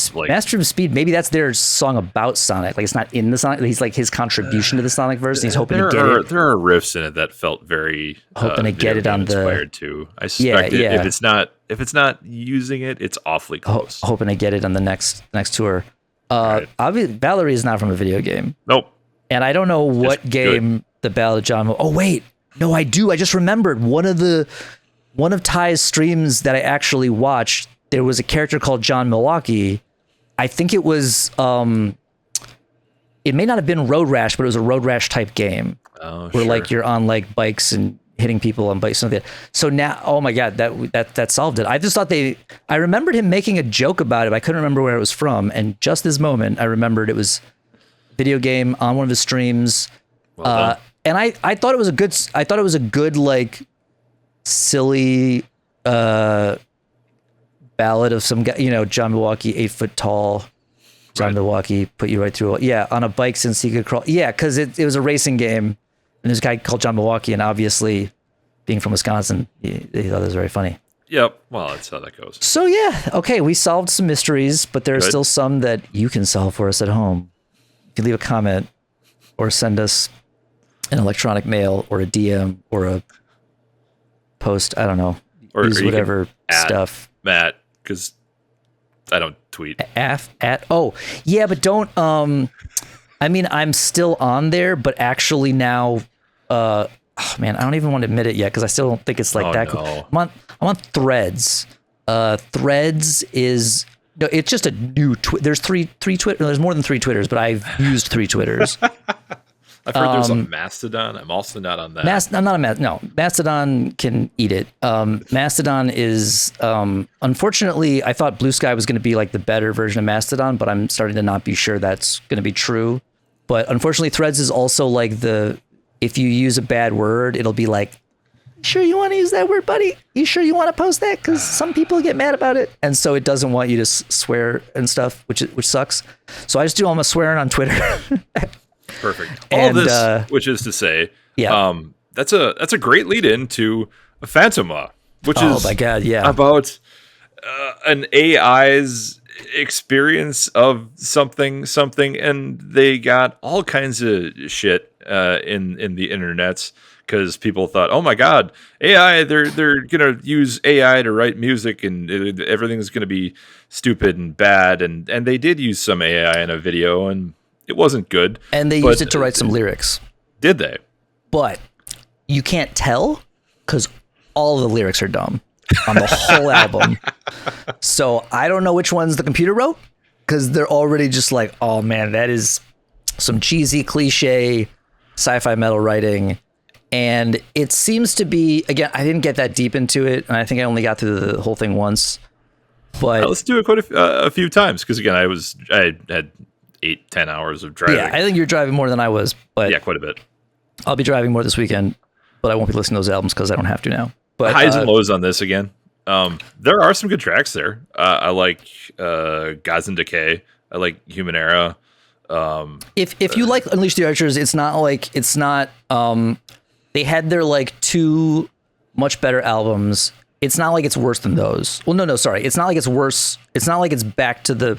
Speed. Maybe that's their song about Sonic. Like it's not in the Sonic. He's like his contribution to the Sonic verse. And he's hoping to get it. There are riffs in it that felt very hoping to get it on the inspired too. I suspect if it's not using it, it's awfully close. Hoping to get it on the next tour. Obviously, Valerie is not from a video game. Nope. And I don't know what game the Ballad of John. Oh wait. No, I do. I just remembered one of Ty's streams that I actually watched. There was a character called John Milwaukee. I think it was. It may not have been Road Rash, but it was a Road Rash type game where like you're on like bikes and hitting people on bikes and something. So now, oh my god, that solved it. I just thought I remembered him making a joke about it. I couldn't remember where it was from, and just this moment, I remembered it was a video game on one of his streams. And I thought it was a good like silly ballad of some guy, John Milwaukee, 8 foot tall. John Milwaukee put you right through. Yeah, on a bike since he could crawl. Yeah, because it was a racing game, and there's a guy called John Milwaukee, and obviously, being from Wisconsin, he thought it was very funny. Yep. Well, that's how that goes. So yeah, okay, we solved some mysteries, but there are still some that you can solve for us at home. You can leave a comment or send us an electronic mail or a DM or a post. I don't know. Or use whatever stuff. Matt, because I don't tweet. Yeah, but don't. I mean, I'm still on there, but actually now, I don't even want to admit it yet because I still don't think it's like that. No. I'm on Threads. Threads is. No, it's just a new. There's three Twitter. No, there's more than 3 Twitters, but I've used 3 Twitters. I've heard there's a Mastodon. I'm also not on that. I'm not a No, Mastodon can eat it. Mastodon is, unfortunately, I thought Blue Sky was going to be like the better version of Mastodon, but I'm starting to not be sure that's going to be true. But unfortunately, Threads is also like if you use a bad word, it'll be like, sure you want to use that word, buddy? You sure you want to post that? Because some people get mad about it. And so it doesn't want you to swear and stuff, which sucks. So I just do all my swearing on Twitter. Perfect. All this, which is to say, that's a great lead in to Phantoma, which is my God, about an AI's experience of something, and they got all kinds of shit in the internets because people thought, oh my God, AI, they're gonna use AI to write music and everything's gonna be stupid and bad, and they did use some AI in a video and it wasn't good. And they used it to write some lyrics. Did they? But you can't tell because all the lyrics are dumb on the whole album. So I don't know which ones the computer wrote because they're already just like, oh man, that is some cheesy cliche sci-fi metal writing. And it seems to be, again, I didn't get that deep into it. And I think I only got through the whole thing once. But let's do it quite a few times because again, I had 8-10 hours of driving. yeah, I think you're driving more than I was, but Yeah, quite a bit. I'll be driving more this weekend, but I won't be listening to those albums because I don't have to now. But highs and lows on this again. There are some good tracks there. I like Gods in Decay. I like Human Era. If you like Unleash the Archers, it's not they had their like two much better albums. It's not like it's worse than those. Well, no, sorry. It's not like it's worse. It's not like it's back to the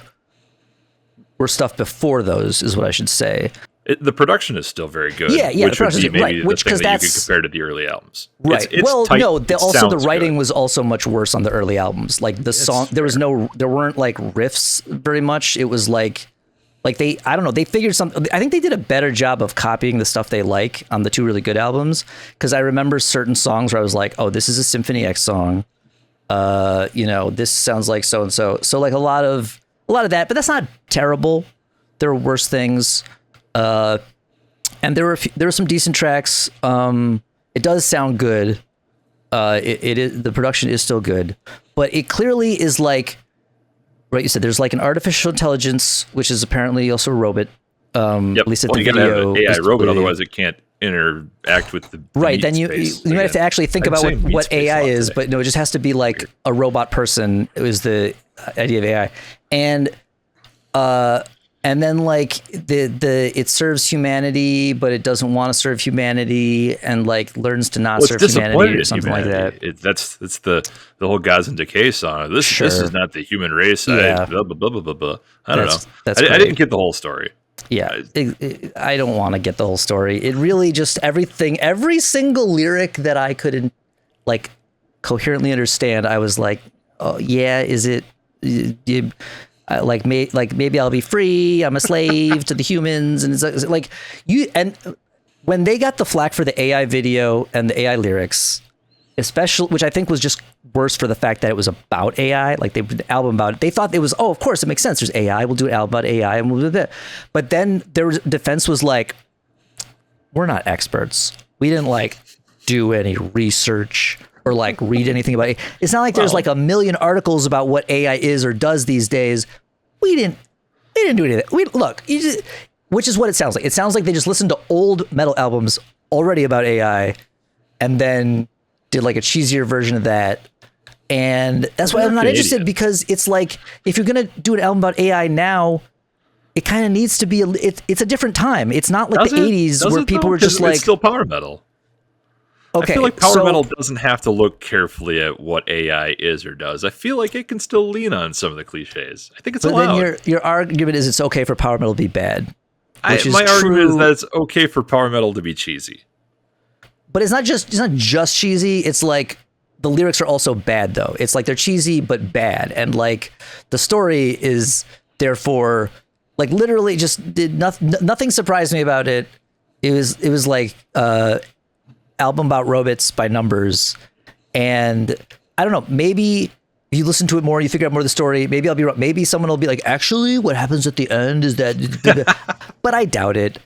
worse stuff before those, is what I should say. The production is still very good. Yeah, which would be maybe right, the thing that you could compare to the early albums. Right. It's tight, no. Also, the writing good. was also much worse on the early albums. Like the song, there weren't like riffs very much. It was like they, I don't know, they figured something. I think they did a better job of copying the stuff they like on the two really good albums. Because I remember certain songs where I was like, oh, this is a Symphony X song. This sounds like so and so. So like a lot of that, but that's not terrible. There were worse things. And there were some decent tracks. It does sound good. It is, the production is still good, but it clearly is like, right? You said there's like an artificial intelligence, which is apparently also a robot. At least at the you gotta video. have an AI robot, otherwise it can't interact with the right. meat Then you space. might have to actually think about what AI is, today. but no, it just has to be like a robot person. It was the idea of AI, and then like it serves humanity, but it doesn't want to serve humanity, and like learns to not serve humanity or something like that. That's the whole Gods in Decay song. This is not the human race. Yeah. Blah, blah, blah, blah, blah. I don't know. I I didn't get the whole story. Yeah, I don't want to get the whole story. It really just every single lyric that I couldn't like coherently understand, I was like, oh yeah, is it? Maybe I'll be free. I'm a slave to the humans, and it's like you. And when they got the flack for the AI video and the AI lyrics, especially, which I think was just worse for the fact that it was about AI. Like they did the album about it. They thought it was, of course it makes sense. There's AI. We'll do an album about AI, and we'll do that. But then their defense was like, we're not experts. We didn't like do any research or like read anything about it. It's not like there's like a million articles about what AI is or does these days. We didn't do anything. Which is what it sounds like. It sounds like they just listened to old metal albums already about AI and then did like a cheesier version of that. And that's why I'm not interested, because it's like, if you're going to do an album about AI now, it kind of needs to be, it's a different time. It's not like the 80s where people were just like, it's still power metal. Okay, I feel like power metal doesn't have to look carefully at what AI is or does. I feel like it can still lean on some of the cliches. I think it's allowed. Then your argument is it's okay for power metal to be bad. My argument is that it's okay for power metal to be cheesy. But it's not just cheesy. It's like the lyrics are also bad though. It's like they're cheesy but bad, and like the story is therefore like literally just did nothing surprised me about it. It was like album about robots by Numbers, and I don't know, maybe if you listen to it more, you figure out more of the story, maybe I'll be wrong. Maybe someone will be like, actually what happens at the end is that but I doubt it.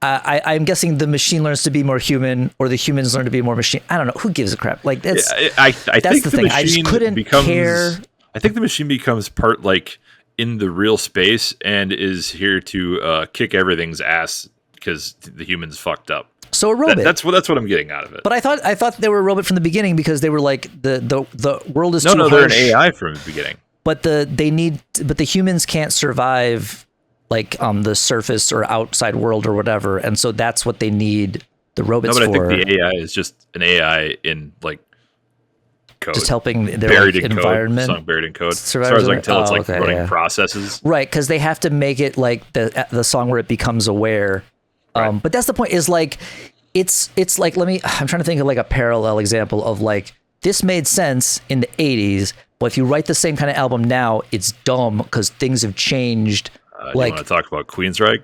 I'm guessing the machine learns to be more human, or the humans learn to be more machine. I don't know, who gives a crap. Like that's I think the thing. I just couldn't care. I think the machine becomes part like in the real space and is here to kick everything's ass because the humans fucked up. So a robot. That's what I'm getting out of it. But I thought they were a robot from the beginning, because they were like the world is too harsh. they're an AI from the beginning. But the humans can't survive like on the surface or outside world or whatever, and so that's what they need the robots for. I think the AI is just an AI in like code, just helping their buried like, in environment, code, song buried in code. As far as I can tell, it's like running processes, right? Because they have to make it like the song where it becomes aware. Right. But that's the point. Is like it's like I'm trying to think of like a parallel example of like this made sense in the 80s, but if you write the same kind of album now, it's dumb because things have changed. Like, you want to talk about Queensryche?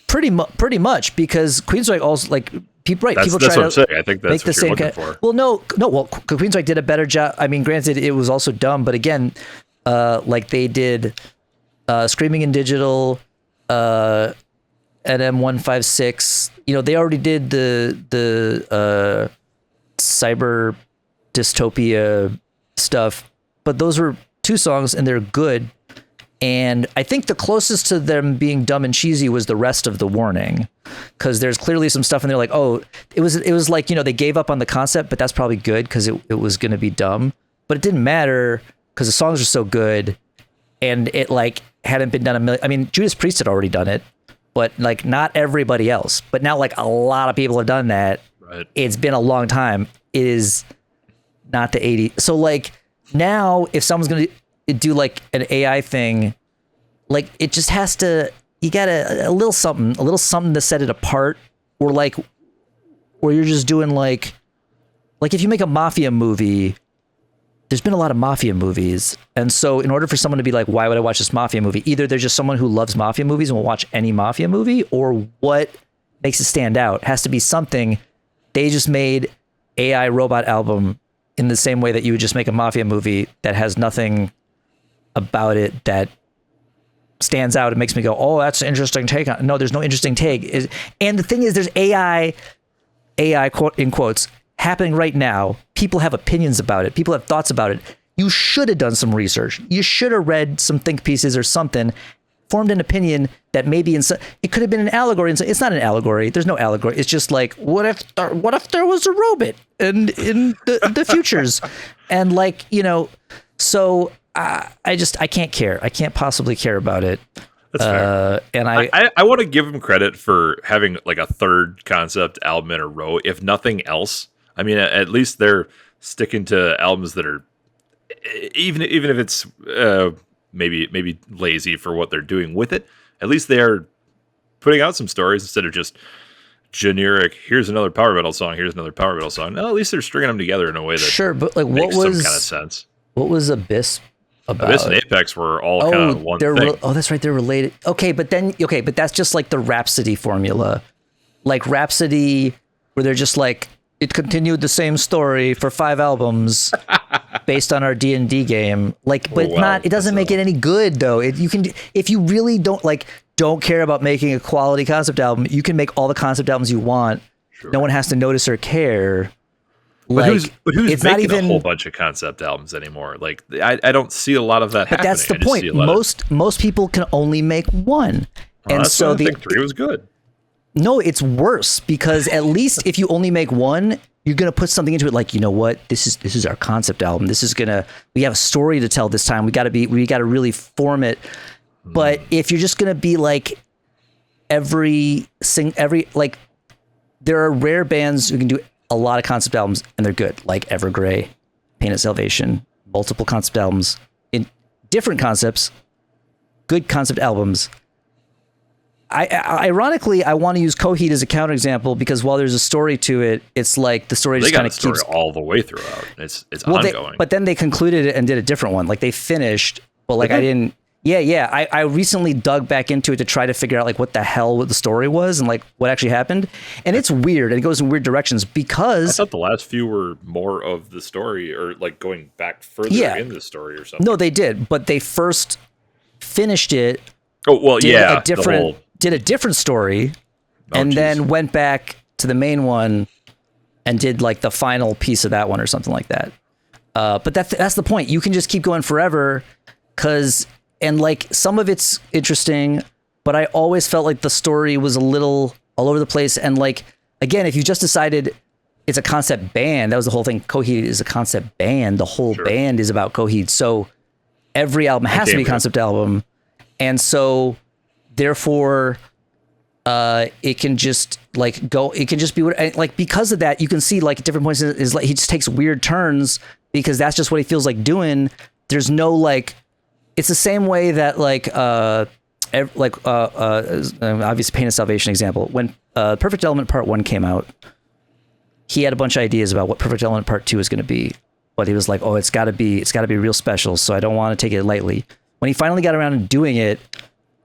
Pretty much, because Queensryche also like people. Right, people that's try what I'm saying. I think that's make the what same you're looking for. Well, no. Well, Queensryche did a better job. I mean, granted, it was also dumb, but again, like they did Screaming in Digital, NM156. They already did the cyber dystopia stuff but those were 2 songs and they're good. And I think the closest to them being dumb and cheesy was the rest of the Warning, because there's clearly some stuff in there like, oh, it was like, they gave up on the concept, but that's probably good because it was going to be dumb, but it didn't matter because the songs are so good, and it like hadn't been done a million. I mean, Judas Priest had already done it, but like not everybody else. But now like a lot of people have done that. Right. It's been a long time. It is not the 80s. So like now, if someone's going to do like an AI thing, like it just has to, you got a little something to set it apart, or you're just doing like if you make a mafia movie, there's been a lot of mafia movies. And so in order for someone to be like, why would I watch this mafia movie? Either they're just someone who loves mafia movies and will watch any mafia movie, or what makes it stand out has to be something. They just made AI robot album in the same way that you would just make a mafia movie that has nothing about it that stands out. It makes me go, oh, that's an interesting take on. No, there's no interesting take. And the thing is, there's AI quote in quotes happening right now. People have opinions about it. People have thoughts about it. You should have done some research. You should have read some think pieces or something, formed an opinion that maybe it could have been an allegory. It's not an allegory. There's no allegory. It's just like, what if there was a robot in the futures, and like, so. I can't care. I can't possibly care about it. That's fair. And I want to give him credit for having like a third concept album in a row, if nothing else. I mean, at least they're sticking to albums that are, even if it's maybe lazy for what they're doing with it. At least they are putting out some stories instead of just generic. Here's another power metal song. Here's another power metal song. No, at least they're stringing them together in a way that sure, but like makes some kind of sense. What was Abyss about? Abyss and Apex were all kind of one thing. That's right, they're related. Okay, but that's just like the Rhapsody formula. Like Rhapsody, where they're just like, it continued the same story for 5 albums based on our D&D game. Like, but it doesn't make it any good though. If you really don't care about making a quality concept album, you can make all the concept albums you want. Sure. No one has to notice or care. But who's it's making not even a whole bunch of concept albums anymore? Like, I don't see a lot of that happening. But that's the point. Most people can only make one. Well, and so I think 3 was good. No, it's worse, because at least if you only make one, you're going to put something into it. Like, you know what? This is our concept album. We have a story to tell this time. We got to really form it. But if you're just going to be like like, there are rare bands who can do a lot of concept albums and they're good, like Evergrey, Pain of Salvation, multiple concept albums in different concepts, good concept albums. Ironically, I want to use Coheed as a counterexample, because while there's a story to it, it's like the story just kind of keeps all the way throughout. It's ongoing. But then they concluded it and did a different one. Like they finished, but like I didn't. Yeah. I recently dug back into it to try to figure out like what the hell the story was and like what actually happened. And it's weird, and it goes in weird directions, because I thought the last few were more of the story, or like going back further in the story or something. No, they did, but they first finished it. Oh, well, did a different story, then went back to the main one and did like the final piece of that one or something like that. But that's the point. You can just keep going forever, and like some of it's interesting, but I always felt like the story was a little all over the place. And like, again, if you just decided it's a concept band, that was the whole thing. Coheed is a concept band. The whole band is about Coheed. So every album has to be a concept album. And so therefore, it can just like go, it can just be what, like, because of that, you can see like at different points is like, he just takes weird turns because that's just what he feels like doing. There's no like, it's the same way that obviously Pain of Salvation example, when Perfect Element Part 1 came out, he had a bunch of ideas about what Perfect Element Part 2 is going to be, but he was like, oh, it's got to be real special, so I don't want to take it lightly. When he finally got around to doing it,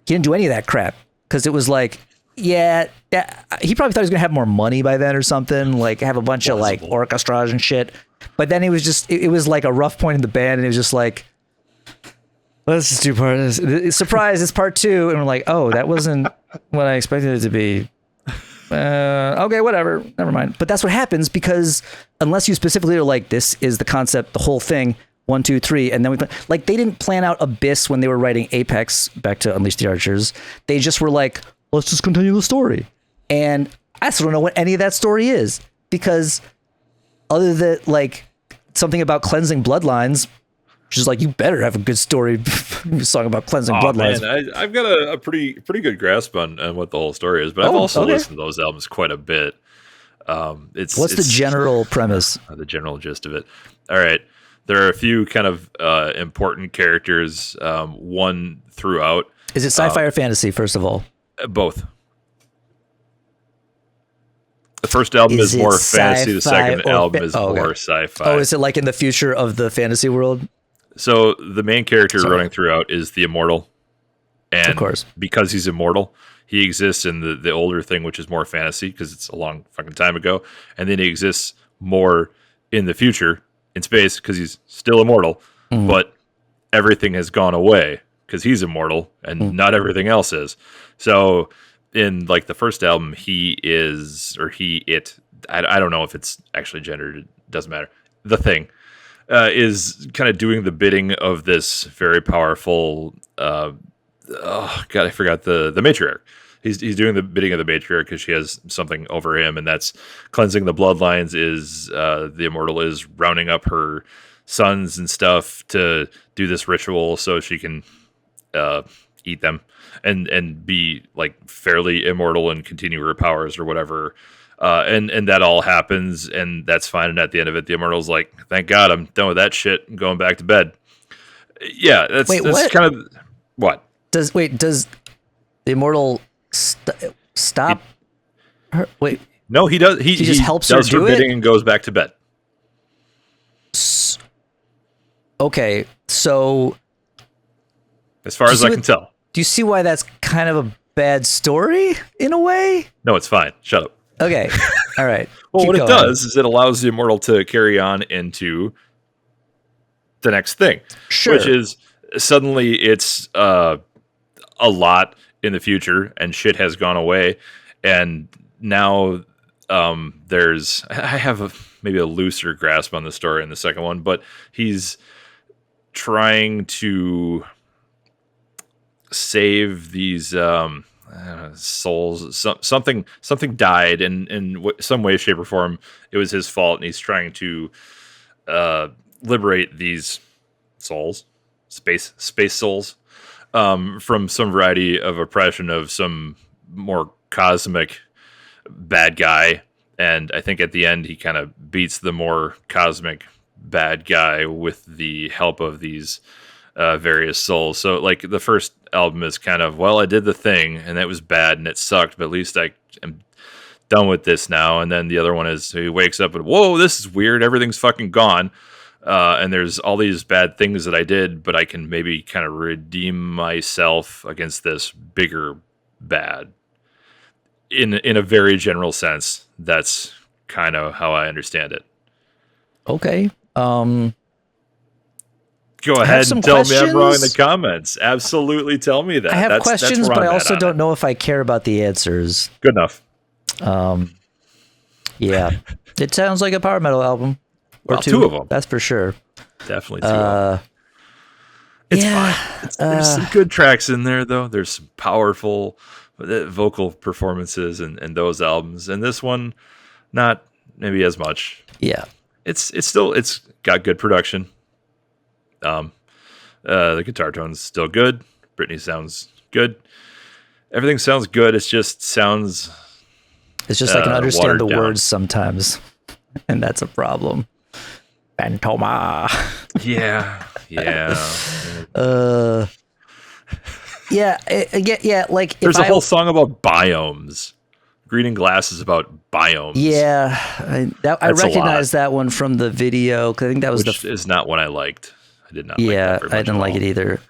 he didn't do any of that crap, because it was like, he probably thought he was going to have more money by then or something, like have a bunch of like orchestras and shit. But then it was just, it was like a rough point in the band, and it was just like, let's just do part of this. Surprise, it's part 2. And we're like, oh, that wasn't what I expected it to be. Okay, whatever. Never mind. But that's what happens, because unless you specifically are like, this is the concept, the whole thing, 1, 2, 3, and then like they didn't plan out Abyss when they were writing Apex back to Unleash the Archers. They just were like, let's just continue the story. And I still don't know what any of that story is, because other than like something about cleansing bloodlines, which is like, you better have a good story song about cleansing bloodlines. Man, I've got a pretty good grasp on what the whole story is, but I've also listened to those albums quite a bit. What's the general premise? The general gist of it. All right. There are a few kind of important characters, one throughout. Is it sci-fi or fantasy, first of all? Both. The first album is more fantasy. The second album is more sci-fi. Oh, is it like in the future of the fantasy world? So the main character running throughout is the Immortal. And of course, because he's immortal, he exists in the older thing, which is more fantasy because it's a long fucking time ago. And then he exists more in the future in space because he's still immortal, but everything has gone away because he's immortal and not everything else is. So in like the first album, I don't know if it's actually gendered. It doesn't matter. The Thing is kind of doing the bidding of this very powerful, I forgot the matriarch. He's doing the bidding of the matriarch because she has something over him, and that's cleansing the bloodlines. Is the Immortal is rounding up her sons and stuff to do this ritual so she can eat them and be like fairly immortal and continue her powers or whatever. And that all happens, and that's fine. And at the end of it, the Immortal's like, "Thank God, I'm done with that shit. I'm going back to bed." Yeah, that's kind of what does the Immortal stop her? Wait, no, he does. He just helps her do bidding and goes back to bed. Okay, so as far as I can tell, do you see why that's kind of a bad story in a way? No, it's fine. Shut up. Okay, all right. Well, what it does is it allows the Immortal to carry on into the next thing, which is suddenly it's a lot in the future and shit has gone away, and now there's I have maybe a looser grasp on the story in the second one, but he's trying to save these souls. Something died in some way, shape, or form. It was his fault, and he's trying to liberate these souls, space souls, from some variety of oppression of some more cosmic bad guy. And I think at the end he kind of beats the more cosmic bad guy with the help of these various souls. So like the first album is kind of, well, I did the thing and that was bad and it sucked, but at least I am done with this now. And then the other one is he wakes up and, whoa, this is weird. Everything's fucking gone. And there's all these bad things that I did, but I can maybe kind of redeem myself against this bigger bad. In a very general sense, that's kind of how I understand it. Okay. Go ahead and tell me I'm wrong in the comments. Absolutely tell me that. I have questions, but I also don't know if I care about the answers. Good enough. Yeah. It sounds like a power metal album. Or two of them. That's for sure. Definitely two of them. It's fine. There's some good tracks in there, though. There's some powerful vocal performances in those albums. And this one, not maybe as much. Yeah. It's got good production. The guitar tone's still good. Brittany sounds good. Everything sounds good. It's just I can understand the words sometimes, and that's a problem. Phantoma. Yeah. Yeah. Like there's a whole song about biomes. Green Glass is about biomes. Yeah, I recognize that one from the video because I think that was is not one I liked. I did not. Yeah, like that I didn't like it either.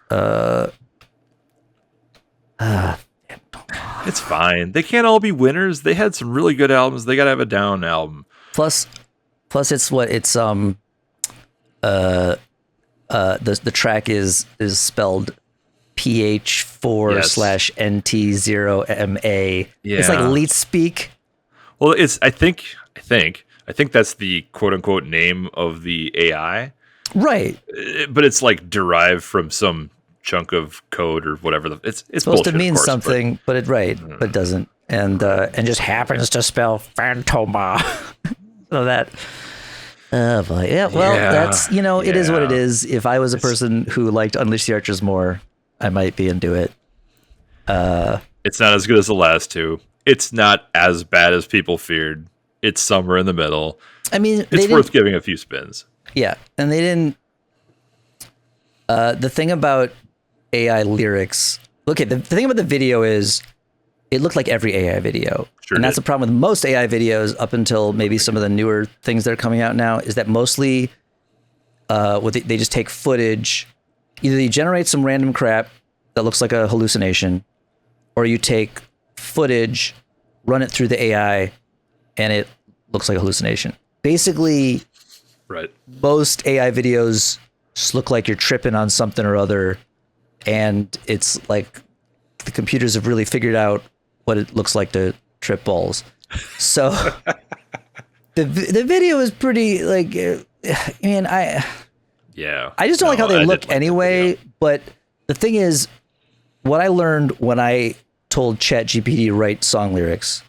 It's fine. They can't all be winners. They had some really good albums. They got to have a down album. Plus it's the track is spelled PH4/NT0MA. Yeah. It's like leet speak. Well, I think that's the quote unquote name of the AI. Right. but it's like derived from some chunk of code or whatever. It's Supposed bullshit, to mean of course, something, but it but it doesn't, and just happens to spell Phantoma. So that. But yeah, well, that's it is what it is. If I was a person who liked Unleash the Archers more, I might be into it. It's not as good as the last two. It's not as bad as people feared. It's somewhere in the middle. I mean, it's worth giving a few spins. Yeah, and they didn't. The thing about AI lyrics, okay, the thing about the video is it looked like every AI video. Sure and that's the problem with most AI videos up until maybe some of the newer things that are coming out now is that mostly they just take footage. Either you generate some random crap that looks like a hallucination, or you take footage, run it through the AI, and it looks like a hallucination. Basically, right. Most AI videos just look like you're tripping on something or other, and it's like the computers have really figured out what it looks like to trip balls. So the video is pretty like, I just don't like how they look anyway. But the thing is, what I learned when I told ChatGPT to write song lyrics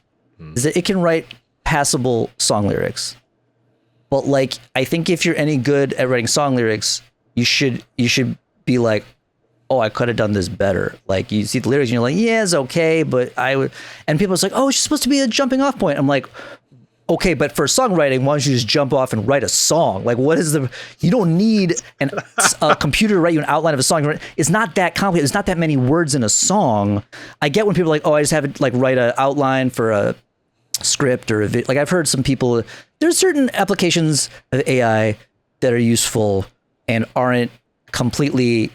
is that it can write passable song lyrics. But like, I think if you're any good at writing song lyrics, you should be like, oh, I could have done this better. Like you see the lyrics and you're like, yeah, it's okay, but I would. And people are like, oh, it's supposed to be a jumping off point. I'm like, okay, but for songwriting, why don't you just jump off and write a song? Like, what is you don't need a computer to write you an outline of a song. It's not that complicated. There's not that many words in a song. I get when people are like, oh, I just have to like write an outline for a script or like I've heard some people. There's certain applications of AI that are useful and aren't completely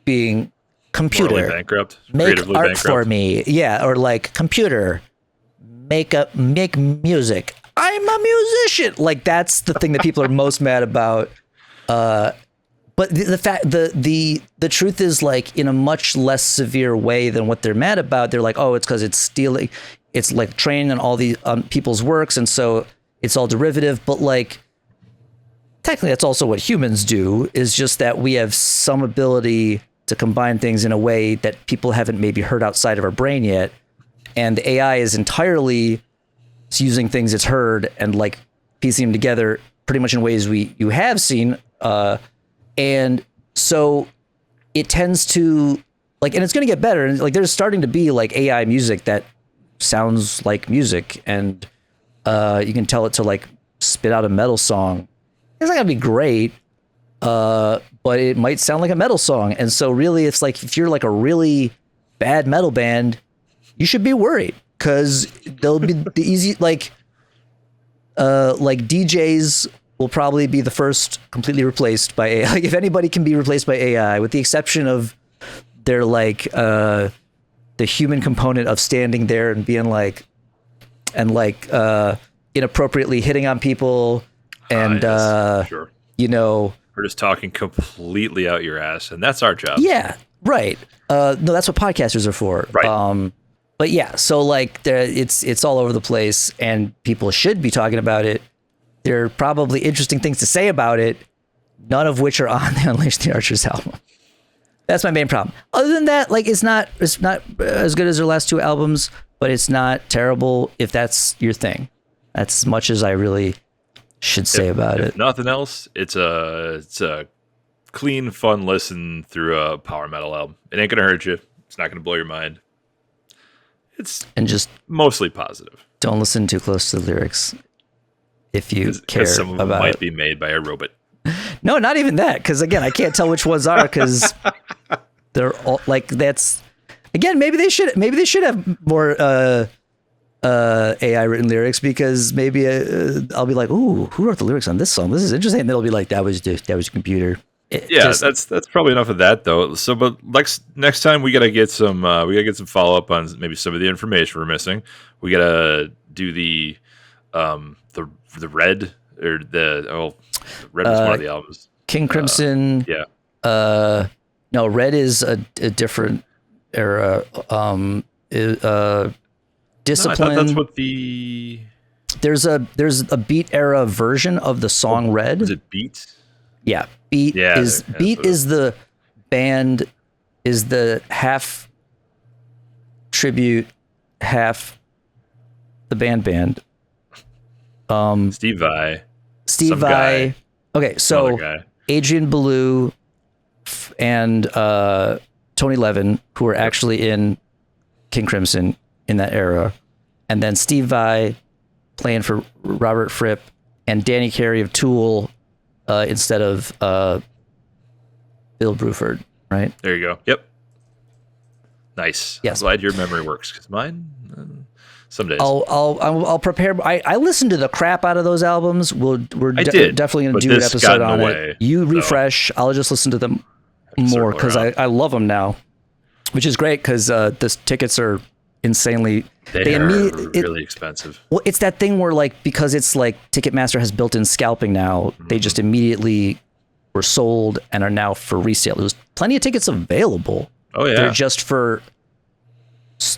being computer morally bankrupt, make creatively art bankrupt. for me, yeah, or like computer make music. I'm a musician. Like that's the thing that people are most mad about. But the fact the truth is like in a much less severe way than what they're mad about. They're like, oh, it's because it's stealing. It's like training on all the people's works, and so it's all derivative. But like, technically, that's also what humans do. Is just that we have some ability to combine things in a way that people haven't maybe heard outside of our brain yet. And the AI is entirely using things it's heard and like piecing them together pretty much in ways you have seen. And so it tends to like, and it's going to get better. And like, there's starting to be like AI music that sounds like music, and you can tell it to like spit out a metal song. It's not gonna be great, but it might sound like a metal song. And so really, it's like if you're like a really bad metal band, you should be worried because they'll be the easy like DJs will probably be the first completely replaced by AI. Like if anybody can be replaced by AI, with the exception of their like the human component of standing there and being like inappropriately hitting on people and sure. We're just talking completely out your ass, and that's our job. Yeah, right. No, that's what podcasters are for. Right. But yeah, so like it's all over the place, and people should be talking about it. There are probably interesting things to say about it, none of which are on the Unleash the Archers album. That's my main problem. Other than that, like it's not as good as their last two albums, but it's not terrible if that's your thing. That's as much as I really should say about it. If nothing else, it's a clean, fun listen through a power metal album. It ain't gonna hurt you. It's not gonna blow your mind. It's just mostly positive. Don't listen too close to the lyrics if you care some of them about might be made by a robot. No, not even that. Because again, I can't tell which ones are because they're all like that's. Again, maybe they should have more AI written lyrics because maybe I'll be like, ooh, who wrote the lyrics on this song? This is interesting. And they'll be like, that was a computer. That's probably enough of that though. So, but next time we gotta get some follow up on maybe some of the information we're missing. We gotta do the red or the red is one of the albums. King Crimson. No, red is a different era. Discipline. No, I thought that's what the. There's a Beat era version of the song Red. Was it Beat? Yeah. Beat Yeah, is yeah, Beat so- is the band, is the half tribute, half the band. Steve Vai, Steve some Vai. guy, Okay, some other so guy. Adrian Belew and Tony Levin, who were actually in King Crimson in that era, and then Steve Vai playing for Robert Fripp and Danny Carey of Tool instead of Bill Bruford, right? There you go. Yep. Nice. Yes. I'm glad your memory works because mine, some days. I'll prepare. I listened to the crap out of those albums. We're did, definitely going but to do an this episode got in on the it. way, You so refresh. I'll just listen to them more circle because around. I love them now, which is great because the tickets are insanely. They are really expensive. Well, it's that thing where like because it's like Ticketmaster has built-in scalping now, they just immediately were sold and are now for resale. There's plenty of tickets available. Oh yeah. They're just for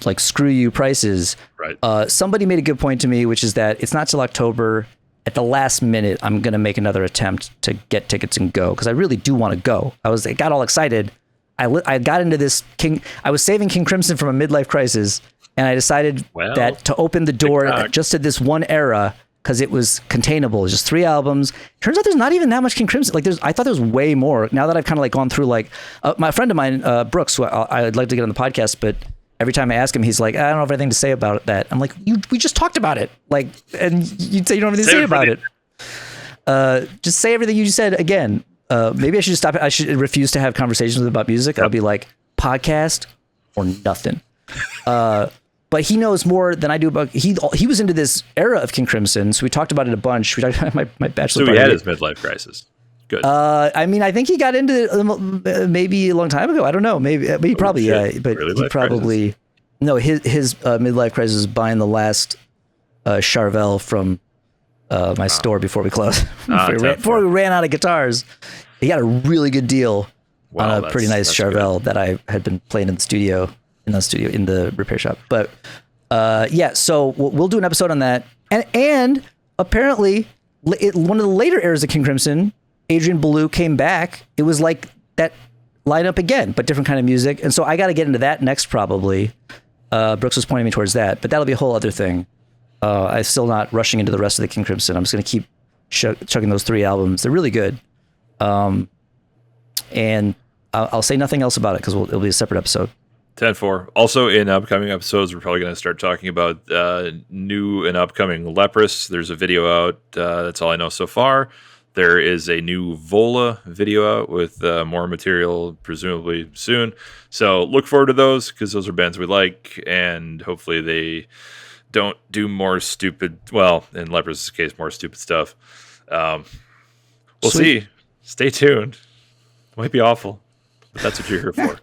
like screw you prices. Right. Somebody made a good point to me, which is that it's not till October. At the last minute, I'm gonna make another attempt to get tickets and go because I really do want to go. I got all excited. I got into this King. I was saving King Crimson from a midlife crisis, and I decided that to open the door just to this one era because it was containable. It was just 3 albums. Turns out there's not even that much King Crimson. Like I thought there was way more. Now that I've kind of like gone through like my friend of mine, Brooks, who I'd like to get on the podcast, but every time I ask him, he's like, I don't have anything to say about that. I'm like, we just talked about it. Like, and you'd say you don't have anything to say about it. Just say everything you said again. Maybe I should just stop it. I should refuse to have conversations with about music. I'll be like, podcast or nothing. But he knows more than I do about. He was into this era of King Crimson, so we talked about it a bunch. We talked about my bachelor. So he party. had his midlife crisis. Good. I mean, I think he got into it maybe a long time ago. I don't know. Maybe he probably but Really he probably crisis? No. His midlife crisis was buying the last Charvel from my store before we closed. Before we ran out of guitars, he got a really good deal on a pretty nice Charvel that I had been playing in the studio in the repair shop. But so we'll do an episode on that. And apparently, one of the later eras of King Crimson, Adrian Belew came back. It was like that lineup again, but different kind of music. And so I got to get into that next probably. Brooks was pointing me towards that, but that'll be a whole other thing. I'm still not rushing into the rest of the King Crimson. I'm just going to keep chugging those 3 albums. They're really good. And I'll say nothing else about it because it'll be a separate episode. 10-4. Also, in upcoming episodes, we're probably going to start talking about new and upcoming Leprous. There's a video out. That's all I know so far. There is a new Vola video out with more material, presumably soon. So look forward to those because those are bands we like, and hopefully they don't do more stupid. Well, in Leprous' case, more stupid stuff. We'll see. Stay tuned. It might be awful, but that's what you're here for.